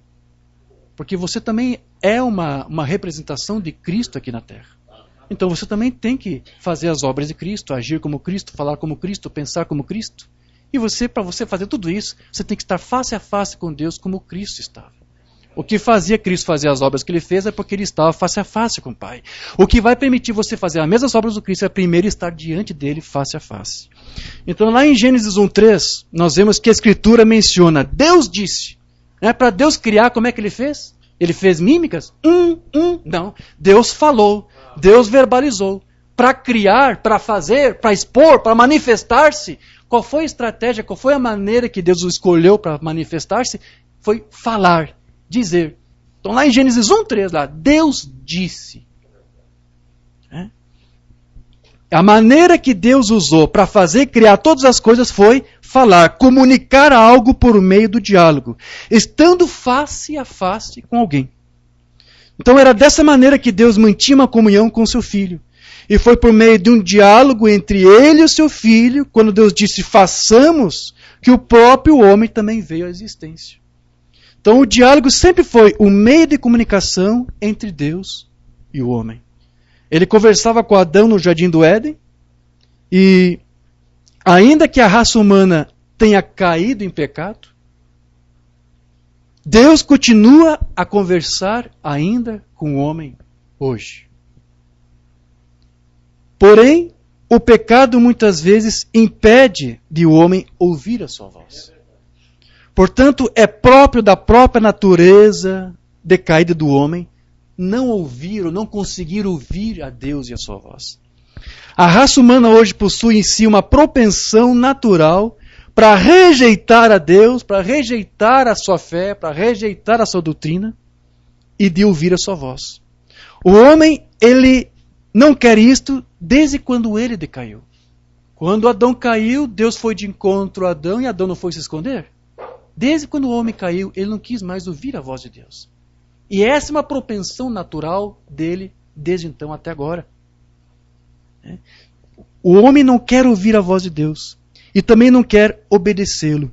Porque você também é uma representação de Cristo aqui na terra. Então você também tem que fazer as obras de Cristo, agir como Cristo, falar como Cristo, pensar como Cristo. E para você fazer tudo isso, você tem que estar face a face com Deus como Cristo estava. O que fazia Cristo fazer as obras que ele fez é porque ele estava face a face com o Pai. O que vai permitir você fazer as mesmas obras do Cristo é primeiro estar diante dele face a face. Então lá em Gênesis 1:3, nós vemos que a Escritura menciona, Deus disse. Para Deus criar, como é que ele fez? Ele fez mímicas? Não. Deus falou, Deus verbalizou. Para criar, para fazer, para expor, para manifestar-se. Qual foi a estratégia, qual foi a maneira que Deus o escolheu para manifestar-se? Foi falar, dizer. Então lá em Gênesis 1:3, lá, Deus disse. A maneira que Deus usou para fazer criar todas as coisas foi falar, comunicar algo por meio do diálogo, estando face a face com alguém. Então era dessa maneira que Deus mantinha uma comunhão com seu Filho. E foi por meio de um diálogo entre ele e o seu Filho, quando Deus disse, façamos, que o próprio homem também veio à existência. Então o diálogo sempre foi o meio de comunicação entre Deus e o homem. Ele conversava com Adão no jardim do Éden, e ainda que a raça humana tenha caído em pecado, Deus continua a conversar ainda com o homem hoje. Porém, o pecado muitas vezes impede de o homem ouvir a sua voz. Portanto, é próprio da própria natureza decaída do homem não ouvir ou não conseguir ouvir a Deus e a sua voz. A raça humana hoje possui em si uma propensão natural para rejeitar a Deus, para rejeitar a sua fé, para rejeitar a sua doutrina e de ouvir a sua voz. O homem, ele não quer isto desde quando ele decaiu. Quando Adão caiu, Deus foi de encontro a Adão e Adão não foi se esconder. Desde quando o homem caiu, ele não quis mais ouvir a voz de Deus. E essa é uma propensão natural dele desde então até agora. O homem não quer ouvir a voz de Deus e também não quer obedecê-lo.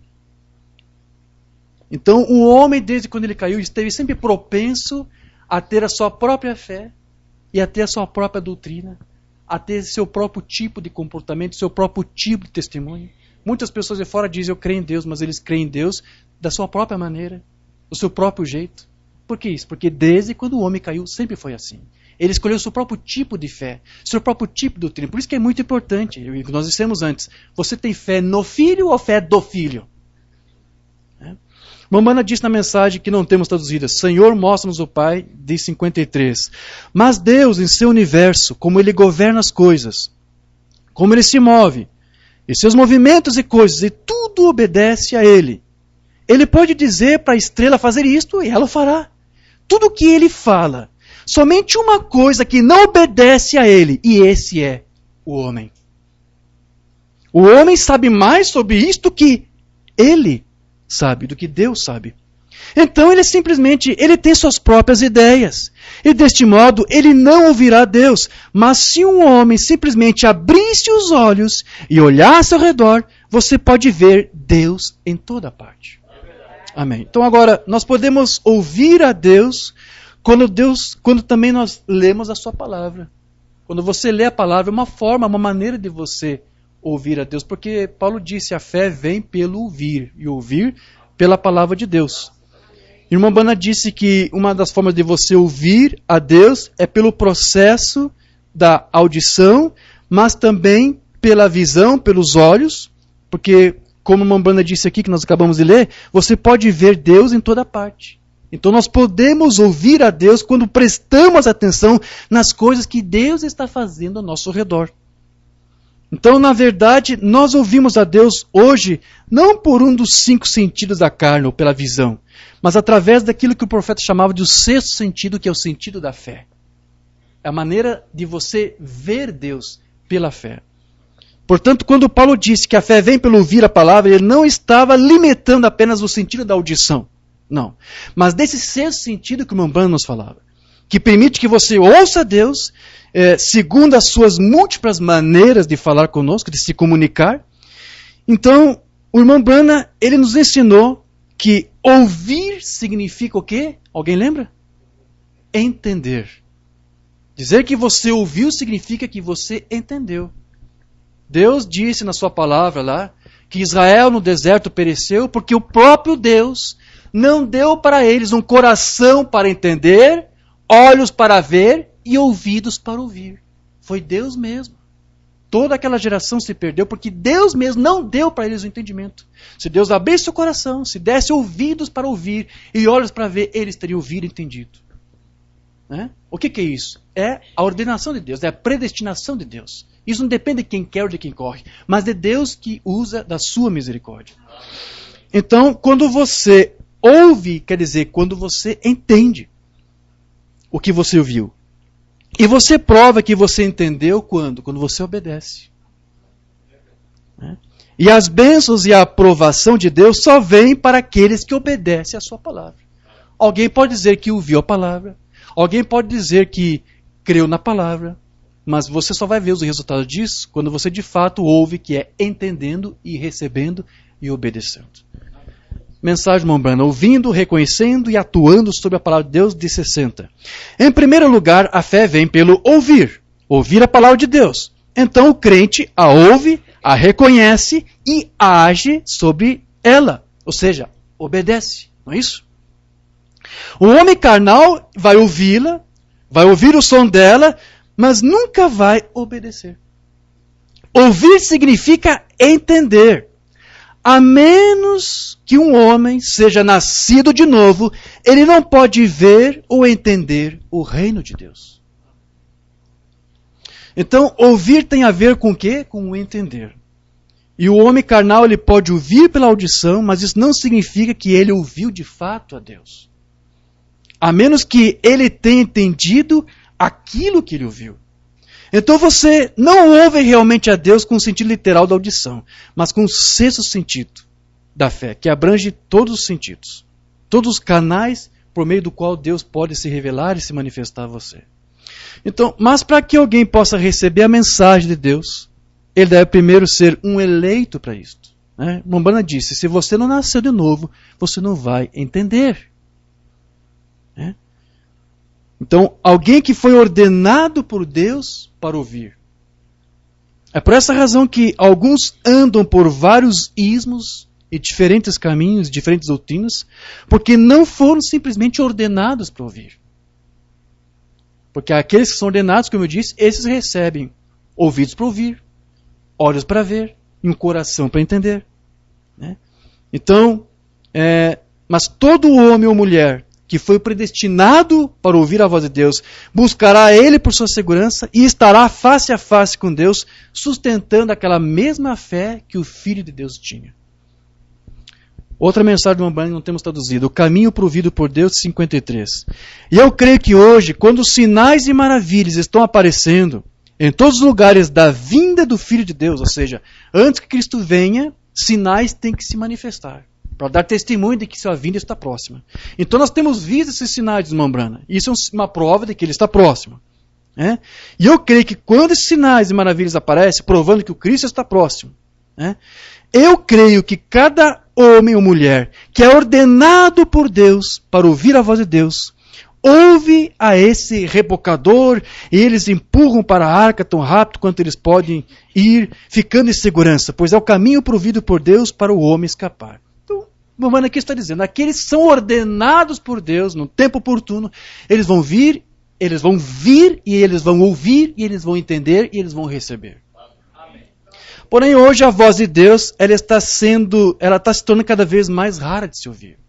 Então o homem, desde quando ele caiu, esteve sempre propenso a ter a sua própria fé e a ter a sua própria doutrina, a ter seu próprio tipo de comportamento, seu próprio tipo de testemunho. Muitas pessoas de fora dizem, eu creio em Deus, mas eles creem em Deus da sua própria maneira, do seu próprio jeito. Por que isso? Porque desde quando o homem caiu, sempre foi assim. Ele escolheu o seu próprio tipo de fé, seu próprio tipo de doutrina. Por isso que é muito importante, o que nós dissemos antes, você tem fé no Filho ou fé do Filho? Mamana disse na mensagem que não temos traduzida, Senhor, mostra-nos o Pai, de 53. Mas Deus, em seu universo, como Ele governa as coisas, como Ele se move, e seus movimentos e coisas, e tudo obedece a Ele. Ele pode dizer para a estrela fazer isto, e ela o fará. Tudo o que Ele fala. Somente uma coisa que não obedece a Ele, e esse é o homem. O homem sabe mais sobre isto que Ele sabe, do que Deus sabe. Então ele simplesmente, ele tem suas próprias ideias. E deste modo, ele não ouvirá Deus. Mas se um homem simplesmente abrisse os olhos e olhasse ao redor, você pode ver Deus em toda parte. Amém. Então agora, nós podemos ouvir a Deus quando também nós lemos a sua palavra. Quando você lê a palavra, é uma forma, uma maneira de você ouvir a Deus, porque Paulo disse, a fé vem pelo ouvir, e ouvir pela palavra de Deus. Irmã Bana disse que uma das formas de você ouvir a Deus é pelo processo da audição, mas também pela visão, pelos olhos, porque, como a irmã Bana disse aqui, que nós acabamos de ler, você pode ver Deus em toda parte. Então nós podemos ouvir a Deus quando prestamos atenção nas coisas que Deus está fazendo ao nosso redor. Então, na verdade, nós ouvimos a Deus hoje, não por um dos 5 sentidos da carne, ou pela visão, mas através daquilo que o profeta chamava de o 6º sentido, que é o sentido da fé. É a maneira de você ver Deus pela fé. Portanto, quando Paulo disse que a fé vem pelo ouvir a palavra, ele não estava limitando apenas o sentido da audição. Não. Mas desse 6º sentido que o Mambana nos falava, que permite que você ouça Deus, segundo as suas múltiplas maneiras de falar conosco, de se comunicar. Então, o irmão Brana, ele nos ensinou que ouvir significa o quê? Alguém lembra? Entender. Dizer que você ouviu significa que você entendeu. Deus disse na sua palavra lá, que Israel no deserto pereceu porque o próprio Deus não deu para eles um coração para entender, olhos para ver e ouvidos para ouvir. Foi Deus mesmo. Toda aquela geração se perdeu porque Deus mesmo não deu para eles o entendimento. Se Deus abrisse o coração, se desse ouvidos para ouvir e olhos para ver, eles teriam ouvido e entendido. Né? O que é isso? É a ordenação de Deus, é a predestinação de Deus. Isso não depende de quem quer ou de quem corre, mas de Deus que usa da sua misericórdia. Então, quando você ouve, quer dizer, quando você entende o que você ouviu. E você prova que você entendeu quando? Quando você obedece. E as bênçãos e a aprovação de Deus só vêm para aqueles que obedecem à sua palavra. Alguém pode dizer que ouviu a palavra. Alguém pode dizer que creu na palavra. Mas você só vai ver os resultados disso quando você de fato ouve, que é entendendo e recebendo e obedecendo. Mensagem Mombrana, ouvindo, reconhecendo e atuando sobre a palavra de Deus, de 60. Em primeiro lugar, a fé vem pelo ouvir. Ouvir a palavra de Deus. Então o crente a ouve, a reconhece e age sobre ela. Ou seja, obedece. Não é isso? O homem carnal vai ouvi-la, vai ouvir o som dela, mas nunca vai obedecer. Ouvir significa entender. A menos que um homem seja nascido de novo, ele não pode ver ou entender o reino de Deus. Então, ouvir tem a ver com o quê? Com o entender. E o homem carnal ele pode ouvir pela audição, mas isso não significa que ele ouviu de fato a Deus. A menos que ele tenha entendido aquilo que ele ouviu. Então você não ouve realmente a Deus com o sentido literal da audição, mas com o 6º sentido da fé, que abrange todos os sentidos. Todos os canais por meio do qual Deus pode se revelar e se manifestar a você. Então, mas para que alguém possa receber a mensagem de Deus, ele deve primeiro ser um eleito para isto. Né? Mombana disse, se você não nasceu de novo, você não vai entender. Né? Então, alguém que foi ordenado por Deus para ouvir. É por essa razão que alguns andam por vários ismos e diferentes caminhos, diferentes doutrinas, porque não foram simplesmente ordenados para ouvir. Porque aqueles que são ordenados, como eu disse, esses recebem ouvidos para ouvir, olhos para ver e um coração para entender. Né? Então, mas todo homem ou mulher que foi predestinado para ouvir a voz de Deus, buscará Ele por sua segurança e estará face a face com Deus, sustentando aquela mesma fé que o Filho de Deus tinha. Outra mensagem do Umbanda que não temos traduzido, o caminho provido por Deus, 53. E eu creio que hoje, quando os sinais e maravilhas estão aparecendo em todos os lugares da vinda do Filho de Deus, ou seja, antes que Cristo venha, sinais têm que se manifestar, para dar testemunho de que sua vinda está próxima. Então nós temos visto esses sinais de Mambrana. Isso é uma prova de que ele está próximo. Né? E eu creio que quando esses sinais e maravilhas aparecem, provando que o Cristo está próximo, né? Eu creio que cada homem ou mulher que é ordenado por Deus para ouvir a voz de Deus, ouve a esse rebocador e eles empurram para a arca tão rápido quanto eles podem ir, ficando em segurança, pois é o caminho provido por Deus para o homem escapar. Mamãe aqui está dizendo, aqueles que são ordenados por Deus no tempo oportuno, eles vão vir e eles vão ouvir, e eles vão entender, e eles vão receber. Amém. Porém, hoje a voz de Deus, ela está se tornando cada vez mais rara de se ouvir.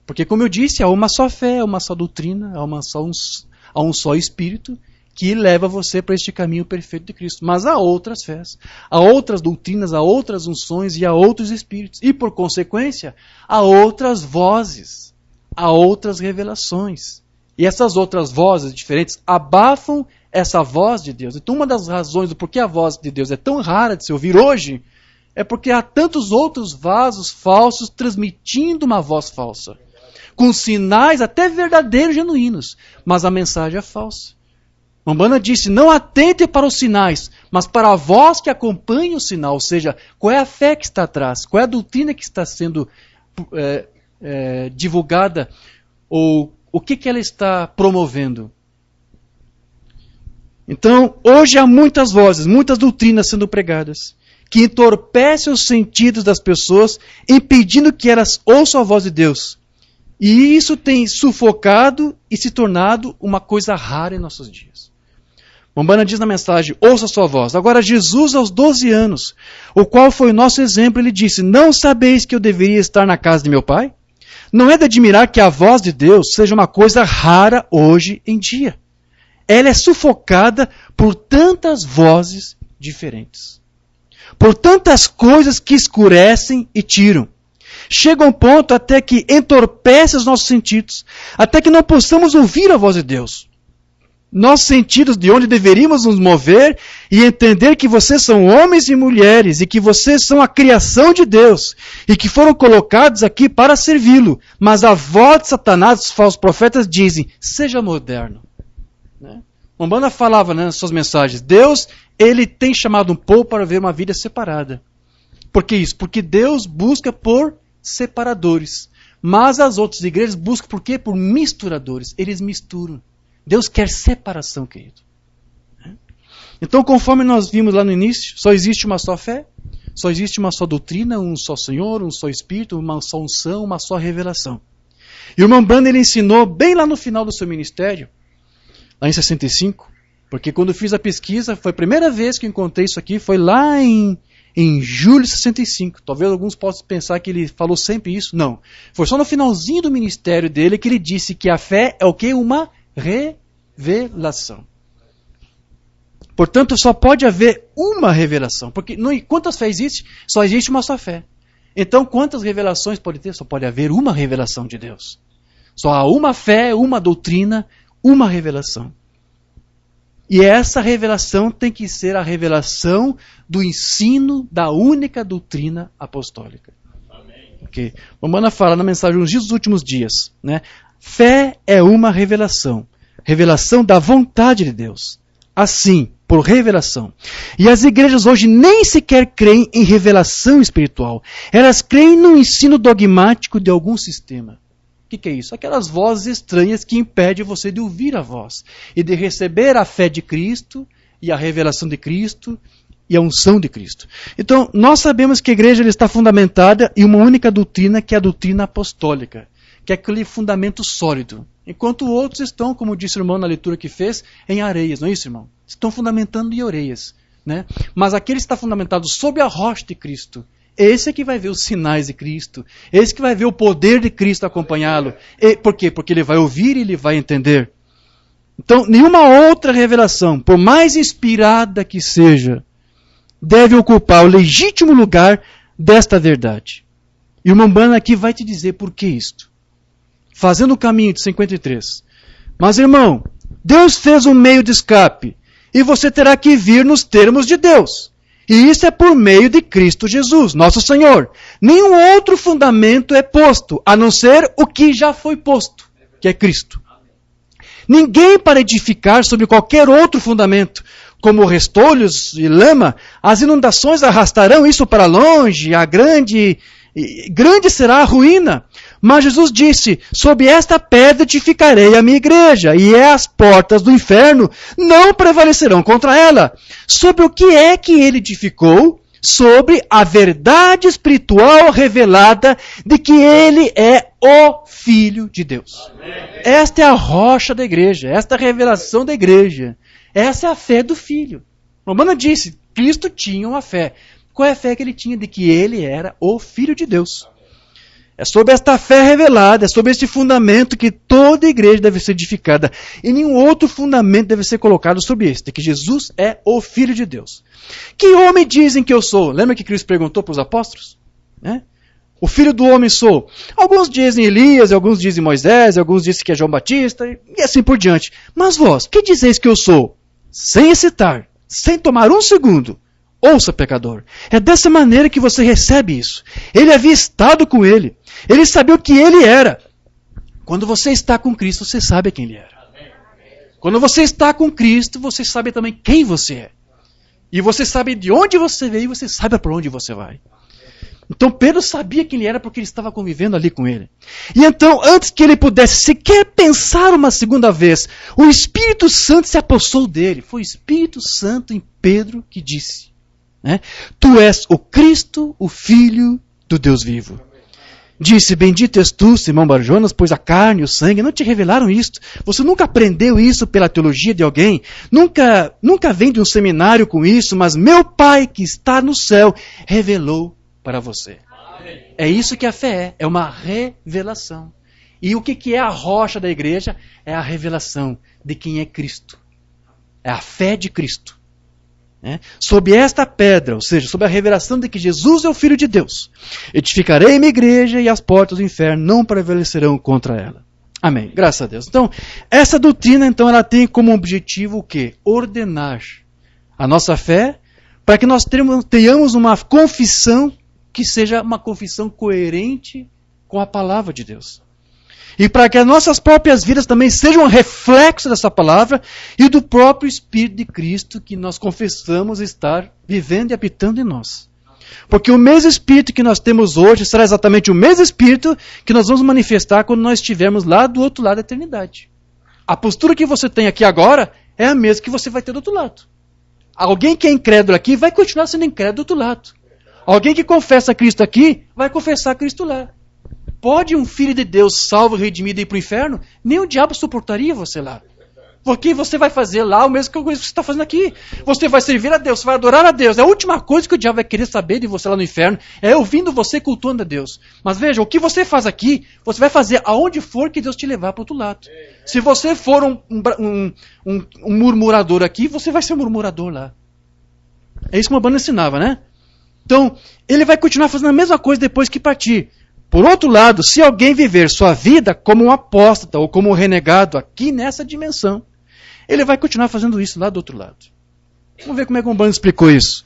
Porque, como eu disse, há uma só fé, há uma só doutrina, há um só Espírito, que leva você para este caminho perfeito de Cristo. Mas há outras fés, há outras doutrinas, há outras unções e há outros espíritos. E, por consequência, há outras vozes, há outras revelações. E essas outras vozes diferentes abafam essa voz de Deus. Então, uma das razões do porquê a voz de Deus é tão rara de se ouvir hoje é porque há tantos outros vasos falsos transmitindo uma voz falsa, com sinais até verdadeiros, genuínos, mas a mensagem é falsa. Umbanda disse, não atente para os sinais, mas para a voz que acompanha o sinal, ou seja, qual é a fé que está atrás, qual é a doutrina que está sendo divulgada, ou o que ela está promovendo. Então, hoje há muitas vozes, muitas doutrinas sendo pregadas, que entorpecem os sentidos das pessoas, impedindo que elas ouçam a voz de Deus. E isso tem sufocado e se tornado uma coisa rara em nossos dias. Umbanda diz na mensagem, ouça a sua voz. Agora Jesus, aos 12 anos, o qual foi o nosso exemplo, ele disse, não sabeis que eu deveria estar na casa de meu pai? Não é de admirar que a voz de Deus seja uma coisa rara hoje em dia. Ela é sufocada por tantas vozes diferentes. Por tantas coisas que escurecem e tiram. Chega um ponto até que entorpece os nossos sentidos, até que não possamos ouvir a voz de Deus. Nossos sentidos de onde deveríamos nos mover e entender que vocês são homens e mulheres e que vocês são a criação de Deus e que foram colocados aqui para servi-lo. Mas a voz de Satanás, os falsos profetas dizem, seja moderno. Né? Umbanda falava nas suas mensagens, Deus, ele tem chamado um povo para ver uma vida separada. Por que isso? Porque Deus busca por separadores. Mas as outras igrejas buscam por quê? Por misturadores. Eles misturam. Deus quer separação, querido. Então, conforme nós vimos lá no início, só existe uma só fé, só existe uma só doutrina, um só Senhor, um só Espírito, uma só unção, uma só revelação. E o irmão Branham, ele ensinou bem lá no final do seu ministério, lá em 65, porque quando eu fiz a pesquisa, foi a primeira vez que eu encontrei isso aqui, foi lá em julho de 65. Talvez alguns possam pensar que ele falou sempre isso. Não. Foi só no finalzinho do ministério dele que ele disse que a fé é o quê? Uma revelação. Portanto, só pode haver uma revelação. Porque quantas fés existem? Só existe uma só fé. Então, quantas revelações pode ter? Só pode haver uma revelação de Deus. Só há uma fé, uma doutrina, uma revelação. E essa revelação tem que ser a revelação do ensino da única doutrina apostólica. Amém. Okay. A Umbanda fala na mensagem Uns Dias dos Últimos Dias, né? Fé é uma revelação. Revelação da vontade de Deus. Assim, por revelação. E as igrejas hoje nem sequer creem em revelação espiritual. Elas creem no ensino dogmático de algum sistema. O que é isso? Aquelas vozes estranhas que impedem você de ouvir a voz. E de receber a fé de Cristo, e a revelação de Cristo, e a unção de Cristo. Então, nós sabemos que a igreja está fundamentada em uma única doutrina, que é a doutrina apostólica, que é aquele fundamento sólido. Enquanto outros estão, como disse o irmão na leitura que fez, em areias, não é isso, irmão? Estão fundamentando em areias. Né? Mas aquele que está fundamentado sobre a rocha de Cristo, esse é que vai ver os sinais de Cristo, esse que vai ver o poder de Cristo acompanhá-lo. Por quê? Porque ele vai ouvir e ele vai entender. Então, nenhuma outra revelação, por mais inspirada que seja, deve ocupar o legítimo lugar desta verdade. E o Mambana aqui vai te dizer por que isto. Fazendo o caminho de 53. Mas, irmão, Deus fez um meio de escape, e você terá que vir nos termos de Deus. E isso é por meio de Cristo Jesus, nosso Senhor. Nenhum outro fundamento é posto, a não ser o que já foi posto, que é Cristo. Ninguém para edificar sobre qualquer outro fundamento, como restolhos e lama, as inundações arrastarão isso para longe, grande será a ruína. Mas Jesus disse, sob esta pedra edificarei a minha igreja, e as portas do inferno não prevalecerão contra ela. Sobre o que é que ele edificou? Sobre a verdade espiritual revelada de que ele é o Filho de Deus. Amém. Esta é a rocha da igreja, esta é a revelação da igreja. Essa é a fé do Filho. Romano disse, Cristo tinha uma fé. Qual é a fé que ele tinha? De que ele era o Filho de Deus. É sobre esta fé revelada, é sobre este fundamento que toda igreja deve ser edificada. E nenhum outro fundamento deve ser colocado sobre este, de que Jesus é o Filho de Deus. Que homem dizem que eu sou? Lembra que Cristo perguntou para os apóstolos? O Filho do homem sou. Alguns dizem Elias, alguns dizem Moisés, alguns dizem que é João Batista, e assim por diante. Mas vós, que dizeis que eu sou? Sem hesitar, sem tomar um segundo. Ouça, pecador, é dessa maneira que você recebe isso. Ele havia estado com ele. Ele sabia o que ele era. Quando você está com Cristo, você sabe quem ele era. Quando você está com Cristo, você sabe também quem você é. E você sabe de onde você veio e você sabe para onde você vai. Então Pedro sabia quem ele era porque ele estava convivendo ali com ele. E então, antes que ele pudesse sequer pensar uma segunda vez, o Espírito Santo se apossou dele. Foi o Espírito Santo em Pedro que disse, tu és o Cristo, o Filho do Deus vivo. Disse, bendito és tu, Simão Barjonas, pois a carne e o sangue não te revelaram isto. Você nunca aprendeu isso pela teologia de alguém. Nunca vem de um seminário com isso, mas meu Pai que está no céu revelou para você. Amém. É isso que a fé é uma revelação. E o que é a rocha da igreja? É a revelação de quem é Cristo. É a fé de Cristo. Sob esta pedra, ou seja, sob a revelação de que Jesus é o Filho de Deus, edificarei minha igreja e as portas do inferno não prevalecerão contra ela. Amém. Graças a Deus. Então, essa doutrina, então, ela tem como objetivo o quê? Ordenar a nossa fé para que nós tenhamos uma confissão que seja uma confissão coerente com a palavra de Deus. E para que as nossas próprias vidas também sejam um reflexo dessa palavra e do próprio Espírito de Cristo que nós confessamos estar vivendo e habitando em nós. Porque o mesmo Espírito que nós temos hoje será exatamente o mesmo Espírito que nós vamos manifestar quando nós estivermos lá do outro lado da eternidade. A postura que você tem aqui agora é a mesma que você vai ter do outro lado. Alguém que é incrédulo aqui vai continuar sendo incrédulo do outro lado. Alguém que confessa Cristo aqui vai confessar Cristo lá. Pode um filho de Deus salvo e redimido ir para o inferno? Nem o diabo suportaria você lá. Porque você vai fazer lá o mesmo que você está fazendo aqui. Você vai servir a Deus, você vai adorar a Deus. É a última coisa que o diabo vai querer saber de você lá no inferno é ouvindo você cultuando a Deus. Mas veja, o que você faz aqui, você vai fazer aonde for que Deus te levar para o outro lado. Se você for um murmurador aqui, você vai ser um murmurador lá. É isso que uma banda ensinava, né? Então, ele vai continuar fazendo a mesma coisa depois que partir. Por outro lado, se alguém viver sua vida como um apóstata ou como um renegado aqui nessa dimensão, ele vai continuar fazendo isso lá do outro lado. Vamos ver como é que o Umbanda explicou isso.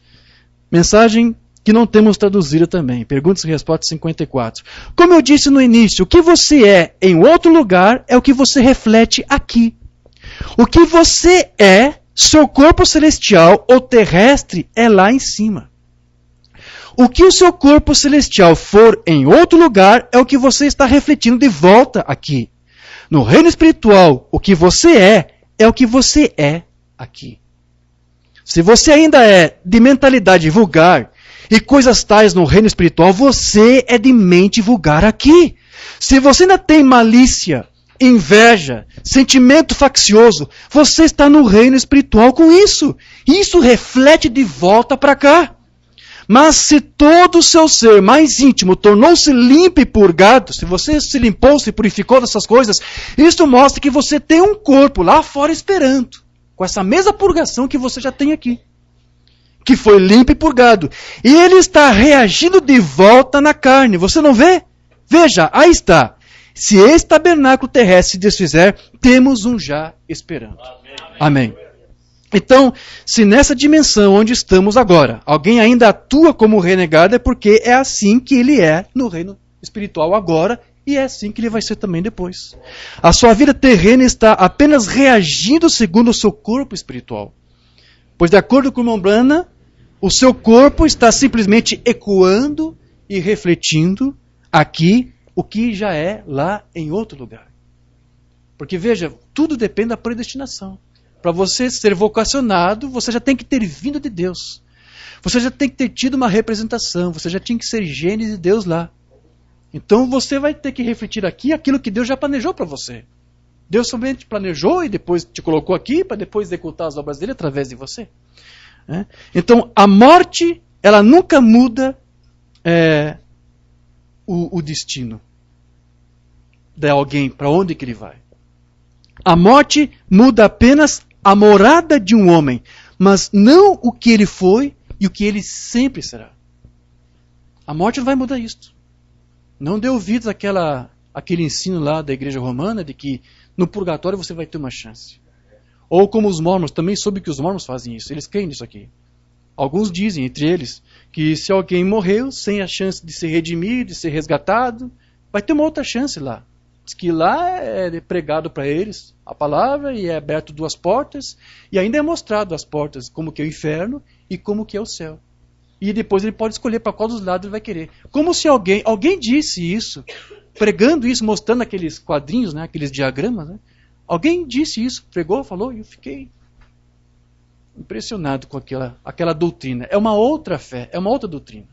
Mensagem que não temos traduzida também. Perguntas e respostas 54. Como eu disse no início, o que você é em outro lugar é o que você reflete aqui. O que você é, seu corpo celestial ou terrestre, é lá em cima. O que o seu corpo celestial for em outro lugar é o que você está refletindo de volta aqui. No reino espiritual, o que você é o que você é aqui. Se você ainda é de mentalidade vulgar e coisas tais no reino espiritual, você é de mente vulgar aqui. Se você ainda tem malícia, inveja, sentimento faccioso, você está no reino espiritual com isso. Isso reflete de volta para cá. Mas se todo o seu ser mais íntimo tornou-se limpo e purgado, se você se limpou, se purificou dessas coisas, isso mostra que você tem um corpo lá fora esperando, com essa mesma purgação que você já tem aqui, que foi limpo e purgado. E ele está reagindo de volta na carne. Você não vê? Veja, aí está. Se esse tabernáculo terrestre se desfizer, temos um já esperando. Amém. Então, se nessa dimensão onde estamos agora, alguém ainda atua como renegado, é porque é assim que ele é no reino espiritual agora, e é assim que ele vai ser também depois. A sua vida terrena está apenas reagindo segundo o seu corpo espiritual. Pois, de acordo com o irmão Branham, o seu corpo está simplesmente ecoando e refletindo aqui o que já é lá em outro lugar. Porque, veja, tudo depende da predestinação. Para você ser vocacionado, você já tem que ter vindo de Deus. Você já tem que ter tido uma representação. Você já tinha que ser gênio de Deus lá. Então você vai ter que refletir aqui aquilo que Deus já planejou para você. Deus somente planejou e depois te colocou aqui para depois executar as obras dele através de você. Então a morte, ela nunca muda o destino de alguém, para onde que ele vai. A morte muda apenas a morada de um homem, mas não o que ele foi e o que ele sempre será. A morte não vai mudar isto. Não dê ouvidos àquele ensino lá da igreja romana de que no purgatório você vai ter uma chance. Ou como os mormons, também soube que os mormons fazem isso, eles creem nisso aqui. Alguns dizem, entre eles, que se alguém morreu sem a chance de ser redimido, de ser resgatado, vai ter uma outra chance lá. Diz que lá é pregado para eles a palavra e é aberto duas portas e ainda é mostrado as portas, como que é o inferno e como que é o céu. E depois ele pode escolher para qual dos lados ele vai querer. Como se alguém disse isso, pregando isso, mostrando aqueles quadrinhos, né, aqueles diagramas. Né? Alguém disse isso, pregou, falou e eu fiquei impressionado com aquela doutrina. É uma outra fé, é uma outra doutrina.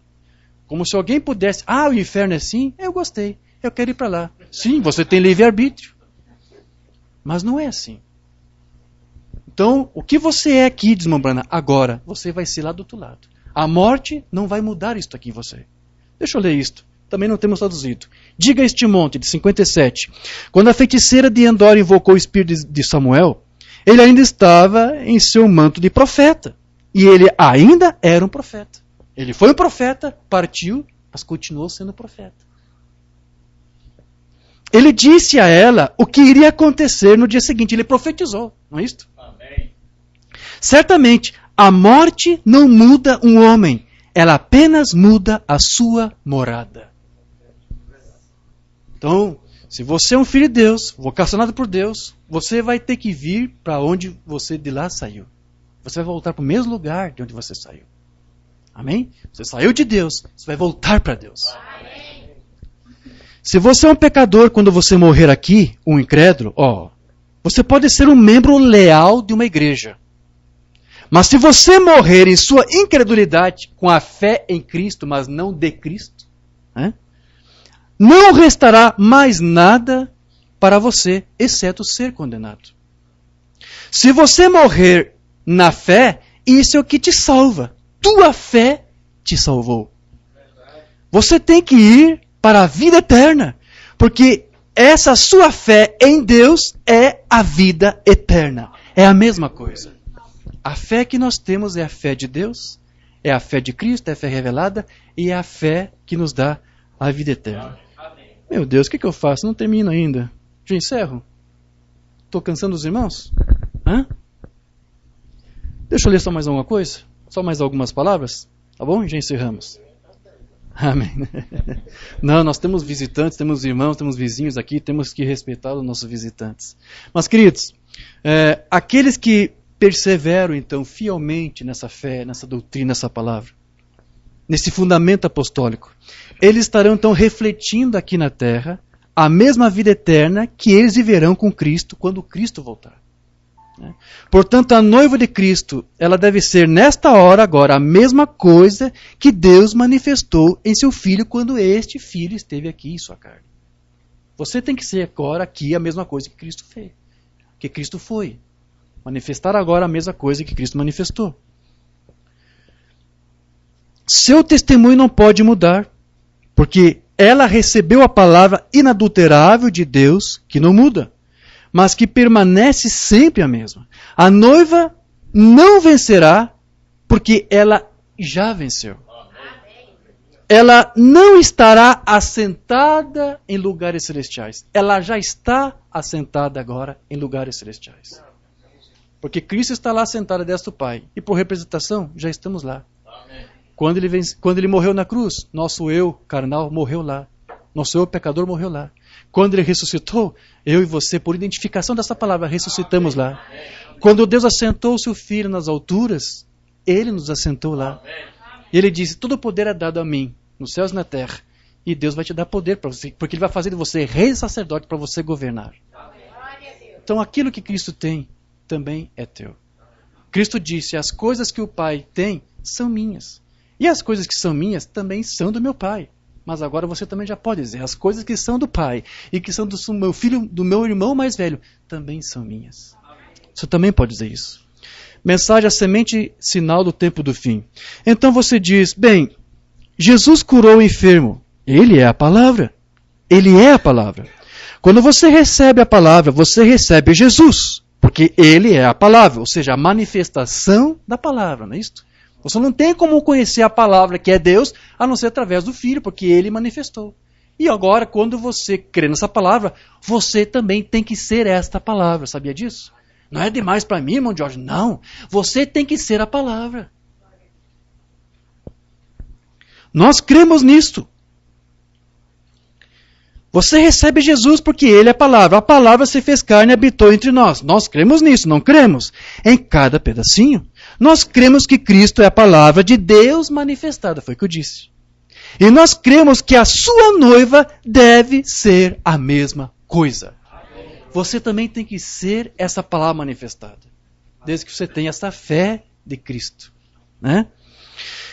Como se alguém pudesse, o inferno é assim, eu gostei. Eu quero ir para lá. Sim, você tem livre-arbítrio. Mas não é assim. Então, o que você é aqui, diz Mambrana, agora, você vai ser lá do outro lado. A morte não vai mudar isto aqui em você. Deixa eu ler isto. Também não temos traduzido. Diga a este monte, de 57. Quando a feiticeira de Endor invocou o espírito de Samuel, ele ainda estava em seu manto de profeta. E ele ainda era um profeta. Ele foi um profeta, partiu, mas continuou sendo profeta. Ele disse a ela o que iria acontecer no dia seguinte. Ele profetizou, não é isto? Amém. Certamente, a morte não muda um homem. Ela apenas muda a sua morada. Então, se você é um filho de Deus, vocacionado por Deus, você vai ter que vir para onde você de lá saiu. Você vai voltar para o mesmo lugar de onde você saiu. Amém? Você saiu de Deus, você vai voltar para Deus. Amém. Se você é um pecador quando você morrer aqui, um incrédulo, você pode ser um membro leal de uma igreja. Mas se você morrer em sua incredulidade, com a fé em Cristo, mas não de Cristo, não restará mais nada para você, exceto ser condenado. Se você morrer na fé, isso é o que te salva. Tua fé te salvou. Você tem que ir para a vida eterna, porque essa sua fé em Deus é a vida eterna. É a mesma coisa. A fé que nós temos é a fé de Deus, é a fé de Cristo, é a fé revelada e é a fé que nos dá a vida eterna. Meu Deus, o que eu faço? Não termino ainda. Já encerro? Estou cansando os irmãos? Deixa eu ler só mais alguma coisa? Só mais algumas palavras? Tá bom? Já encerramos. Amém. Não, nós temos visitantes, temos irmãos, temos vizinhos aqui, temos que respeitar os nossos visitantes. Mas, queridos, aqueles que perseveram, então, fielmente nessa fé, nessa doutrina, nessa palavra, nesse fundamento apostólico, eles estarão, então, refletindo aqui na terra a mesma vida eterna que eles viverão com Cristo quando Cristo voltar. Portanto, a noiva de Cristo, ela deve ser nesta hora agora a mesma coisa que Deus manifestou em seu Filho quando este Filho esteve aqui em sua carne. Você tem que ser agora aqui a mesma coisa que Cristo fez, que Cristo foi. Manifestar agora a mesma coisa que Cristo manifestou. Seu testemunho não pode mudar, porque ela recebeu a palavra inadulterável de Deus, que não muda, mas que permanece sempre a mesma. A noiva não vencerá, porque ela já venceu. Ela não estará assentada em lugares celestiais. Ela já está assentada agora em lugares celestiais. Porque Cristo está lá sentado à destra do Pai. E por representação, já estamos lá. Quando ele morreu na cruz, nosso eu carnal morreu lá. Nosso eu pecador morreu lá. Quando ele ressuscitou, eu e você, por identificação dessa palavra, ressuscitamos lá. Quando Deus assentou o seu Filho nas alturas, Ele nos assentou lá. E Ele disse, todo o poder é dado a mim, nos céus e na terra. E Deus vai te dar poder para você, porque Ele vai fazer de você rei e sacerdote para você governar. Então aquilo que Cristo tem, também é teu. Cristo disse, as coisas que o Pai tem, são minhas. E as coisas que são minhas, também são do meu Pai. Mas agora você também já pode dizer, as coisas que são do Pai e que são do meu filho, do meu irmão mais velho, também são minhas. Você também pode dizer isso. Mensagem, a semente, sinal do tempo do fim. Então você diz, bem, Jesus curou o enfermo. Ele é a palavra. Ele é a palavra. Quando você recebe a palavra, você recebe Jesus. Porque Ele é a palavra, ou seja, a manifestação da palavra, não é isso? Você não tem como conhecer a palavra que é Deus, a não ser através do Filho, porque Ele manifestou. E agora, quando você crê nessa palavra, você também tem que ser esta palavra, sabia disso? Não é demais para mim, irmão Jorge? Não, você tem que ser a palavra. Nós cremos nisto. Você recebe Jesus porque Ele é a palavra. A palavra se fez carne e habitou entre nós. Nós cremos nisso, não cremos? Em cada pedacinho. Nós cremos que Cristo é a palavra de Deus manifestada, foi o que eu disse. E nós cremos que a sua noiva deve ser a mesma coisa. Você também tem que ser essa palavra manifestada, desde que você tenha essa fé de Cristo, né?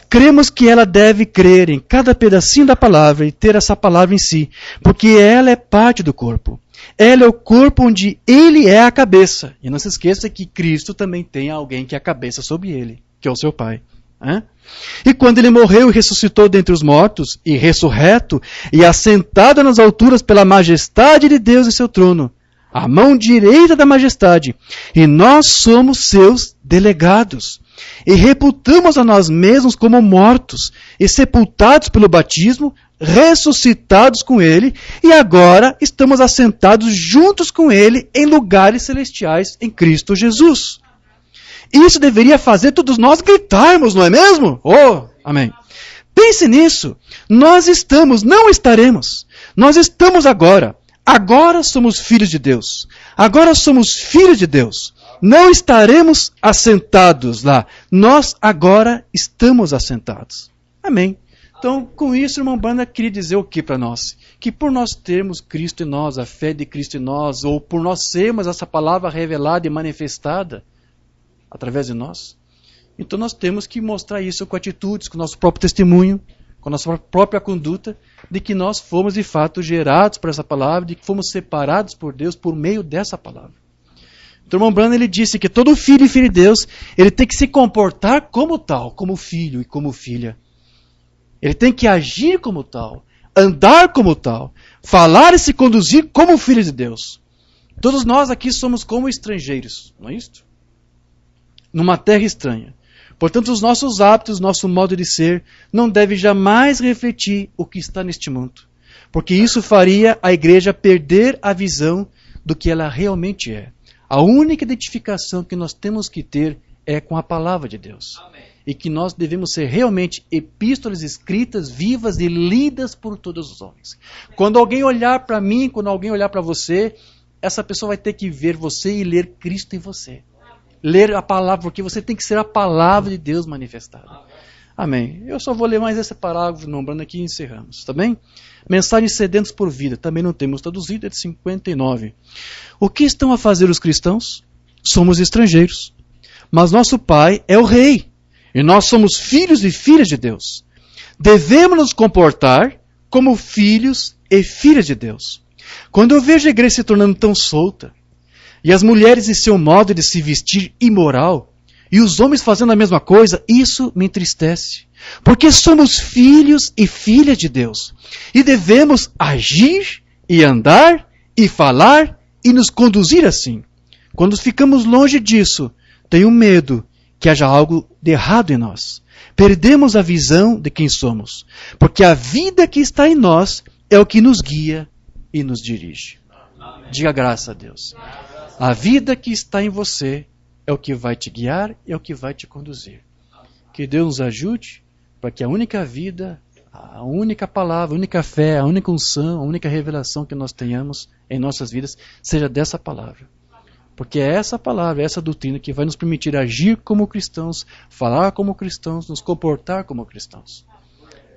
Cremos que ela deve crer em cada pedacinho da palavra e ter essa palavra em si, porque ela é parte do corpo. Ela é o corpo onde Ele é a cabeça. E não se esqueça que Cristo também tem alguém que é a cabeça sobre Ele, que é o seu Pai. E quando Ele morreu e ressuscitou dentre os mortos, e ressurreto, e assentado nas alturas pela majestade de Deus em seu trono, a mão direita da majestade, e nós somos seus delegados. E reputamos a nós mesmos como mortos, e sepultados pelo batismo, ressuscitados com Ele, e agora estamos assentados juntos com Ele em lugares celestiais em Cristo Jesus. Isso deveria fazer todos nós gritarmos, não é mesmo? Oh, amém. Pense nisso. Nós estamos, não estaremos. Nós estamos agora. Agora somos filhos de Deus. Agora somos filhos de Deus. Não estaremos assentados lá. Nós agora estamos assentados. Amém. Então, com isso, irmão Banda queria dizer o que para nós? Que por nós termos Cristo em nós, a fé de Cristo em nós, ou por nós sermos essa palavra revelada e manifestada através de nós, então nós temos que mostrar isso com atitudes, com o nosso próprio testemunho, com a nossa própria conduta, de que nós fomos de fato gerados por essa palavra, de que fomos separados por Deus por meio dessa palavra. Então, o irmão Branham, ele disse que todo filho e filha de Deus, ele tem que se comportar como tal, como filho e como filha. Ele tem que agir como tal, andar como tal, falar e se conduzir como filho de Deus. Todos nós aqui somos como estrangeiros, não é isso? Numa terra estranha. Portanto, os nossos hábitos, nosso modo de ser, não deve jamais refletir o que está neste mundo. Porque isso faria a igreja perder a visão do que ela realmente é. A única identificação que nós temos que ter é com a palavra de Deus. Amém. E que nós devemos ser realmente epístolas escritas, vivas e lidas por todos os homens. Quando alguém olhar para mim, quando alguém olhar para você, essa pessoa vai ter que ver você e ler Cristo em você. Ler a palavra, porque você tem que ser a palavra de Deus manifestada. Amém. Eu só vou ler mais esse parágrafo, nombrando aqui e encerramos, tá bem? Mensagens sedentos por vida, também não temos traduzido, é de 59. O que estão a fazer os cristãos? somos estrangeiros. Mas nosso Pai é o Rei. E nós somos filhos e filhas de Deus. Devemos nos comportar como filhos e filhas de Deus. Quando eu vejo a igreja se tornando tão solta, e as mulheres em seu modo de se vestir imoral, e os homens fazendo a mesma coisa, isso me entristece. Porque somos filhos e filhas de Deus. E devemos agir e andar e falar e nos conduzir assim. Quando ficamos longe disso, tenho medo que haja algo de errado em nós. Perdemos a visão de quem somos. Porque a vida que está em nós é o que nos guia e nos dirige. Diga graças a Deus. A vida que está em você é o que vai te guiar, é o que vai te conduzir. Que Deus nos ajude para que a única vida, a única palavra, a única fé, a única unção, a única revelação que nós tenhamos em nossas vidas seja dessa palavra. Porque é essa palavra, essa doutrina que vai nos permitir agir como cristãos, falar como cristãos, nos comportar como cristãos.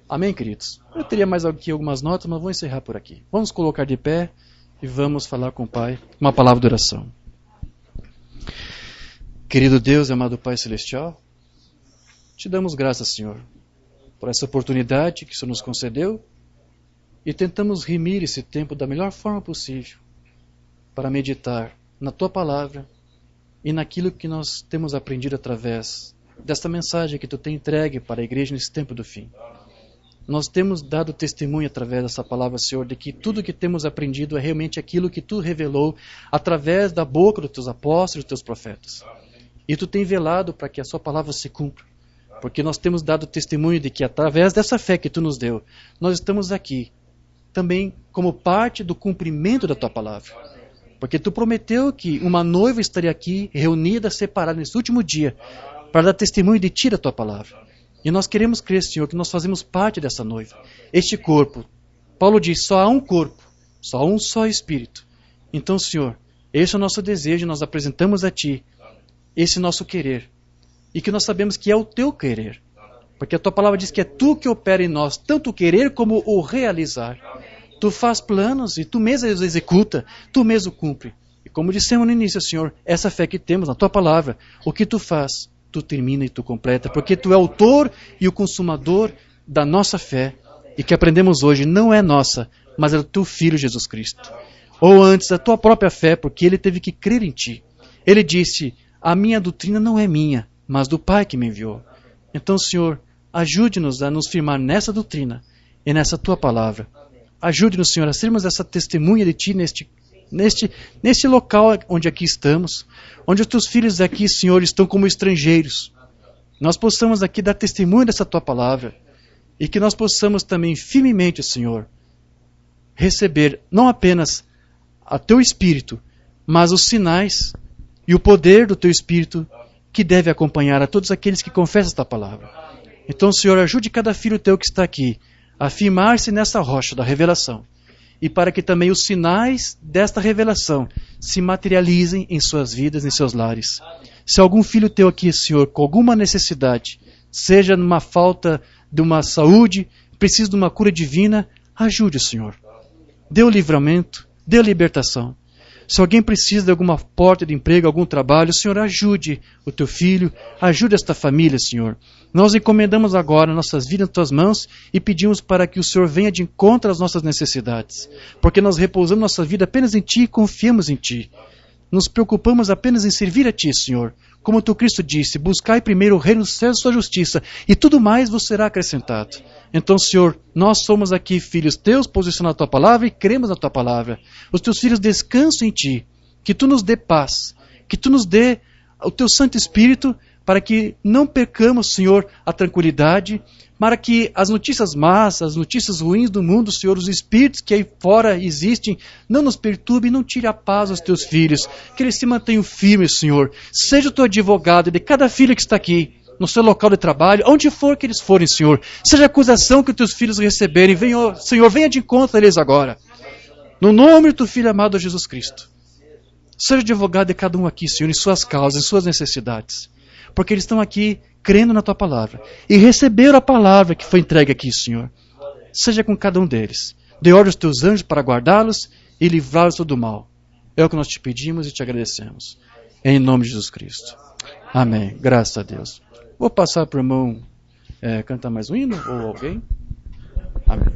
Amém, queridos? Eu teria mais aqui algumas notas, mas vou encerrar por aqui. Vamos colocar de pé e vamos falar com o Pai uma palavra de oração. Querido Deus e amado Pai Celestial, te damos graças, Senhor, por essa oportunidade que o Senhor nos concedeu e tentamos remir esse tempo da melhor forma possível para meditar na Tua Palavra e naquilo que nós temos aprendido através desta mensagem que Tu tem entregue para a igreja nesse tempo do fim. Nós temos dado testemunho através dessa palavra, Senhor, de que tudo que temos aprendido é realmente aquilo que Tu revelou através da boca dos Teus apóstolos e dos Teus profetas. E Tu tem velado para que a Sua palavra se cumpra. Porque nós temos dado testemunho de que através dessa fé que Tu nos deu, nós estamos aqui também como parte do cumprimento da Tua palavra. Porque Tu prometeu que uma noiva estaria aqui, reunida, separada nesse último dia, para dar testemunho de Ti da Tua palavra. E nós queremos crer, Senhor, que nós fazemos parte dessa noiva. Este corpo, Paulo diz, só há um corpo, só um só Espírito. Então, Senhor, esse é o nosso desejo, nós apresentamos a Ti esse nosso querer. E que nós sabemos que é o Teu querer. Porque a Tua palavra diz que é Tu que opera em nós, tanto o querer como o realizar. Tu faz planos e Tu mesmo os executa, Tu mesmo cumpre. E como dissemos no início, Senhor, essa fé que temos na Tua palavra, o que Tu faz, Tu termina e Tu completa. Porque Tu é o autor e o consumador da nossa fé. E que aprendemos hoje não é nossa, mas é do Teu Filho Jesus Cristo. Ou antes, a Tua própria fé, porque Ele teve que crer em Ti. Ele disse, a minha doutrina não é minha, mas do Pai que me enviou. Então, Senhor, ajude-nos a nos firmar nessa doutrina e nessa Tua palavra. Ajude-nos, Senhor, a sermos essa testemunha de Ti neste local onde aqui estamos, onde os Teus filhos aqui, Senhor, estão como estrangeiros. Nós possamos aqui dar testemunho dessa Tua palavra e que nós possamos também firmemente, Senhor, receber não apenas a Teu Espírito, mas os sinais e o poder do Teu Espírito que deve acompanhar a todos aqueles que confessam esta palavra. Então, Senhor, ajude cada filho Teu que está aqui a firmar-se nessa rocha da revelação e para que também os sinais desta revelação se materializem em suas vidas, em seus lares. Se algum filho Teu aqui, Senhor, com alguma necessidade, seja numa falta de uma saúde, precisa de uma cura divina, ajude, Senhor. Dê o livramento, dê a libertação. Se alguém precisa de alguma porta de emprego, algum trabalho, Senhor, ajude o Teu filho, ajude esta família, Senhor. Nós encomendamos agora nossas vidas nas Tuas mãos e pedimos para que o Senhor venha de encontro às nossas necessidades. Porque nós repousamos nossa vida apenas em Ti e confiamos em Ti. Nos preocupamos apenas em servir a Ti, Senhor. Como o Teu Cristo disse, buscai primeiro o reino dos céus e Sua justiça, e tudo mais vos será acrescentado. Então, Senhor, nós somos aqui filhos Teus, posicionados na Tua palavra e cremos na Tua palavra. Os Teus filhos descansam em Ti, que Tu nos dê paz, que Tu nos dê o Teu Santo Espírito, para que não percamos, Senhor, a tranquilidade, para que as notícias más, as notícias ruins do mundo, Senhor, os espíritos que aí fora existem, não nos perturbem, não tire a paz aos Teus filhos, que eles se mantenham firmes, Senhor. Seja o Teu advogado de cada filho que está aqui, no seu local de trabalho, onde for que eles forem, Senhor. Seja a acusação que os Teus filhos receberem, venha, Senhor, venha de encontro a eles agora. No nome do Teu Filho amado Jesus Cristo. Seja advogado de cada um aqui, Senhor, em suas causas, em suas necessidades. Porque eles estão aqui crendo na Tua palavra. E receberam a palavra que foi entregue aqui, Senhor. Seja com cada um deles. Dê ordem aos Teus anjos para guardá-los e livrá-los do mal. É o que nós te pedimos e te agradecemos. Em nome de Jesus Cristo. Amém. Graças a Deus. Vou passar para o irmão cantar mais um hino ou alguém? Amém.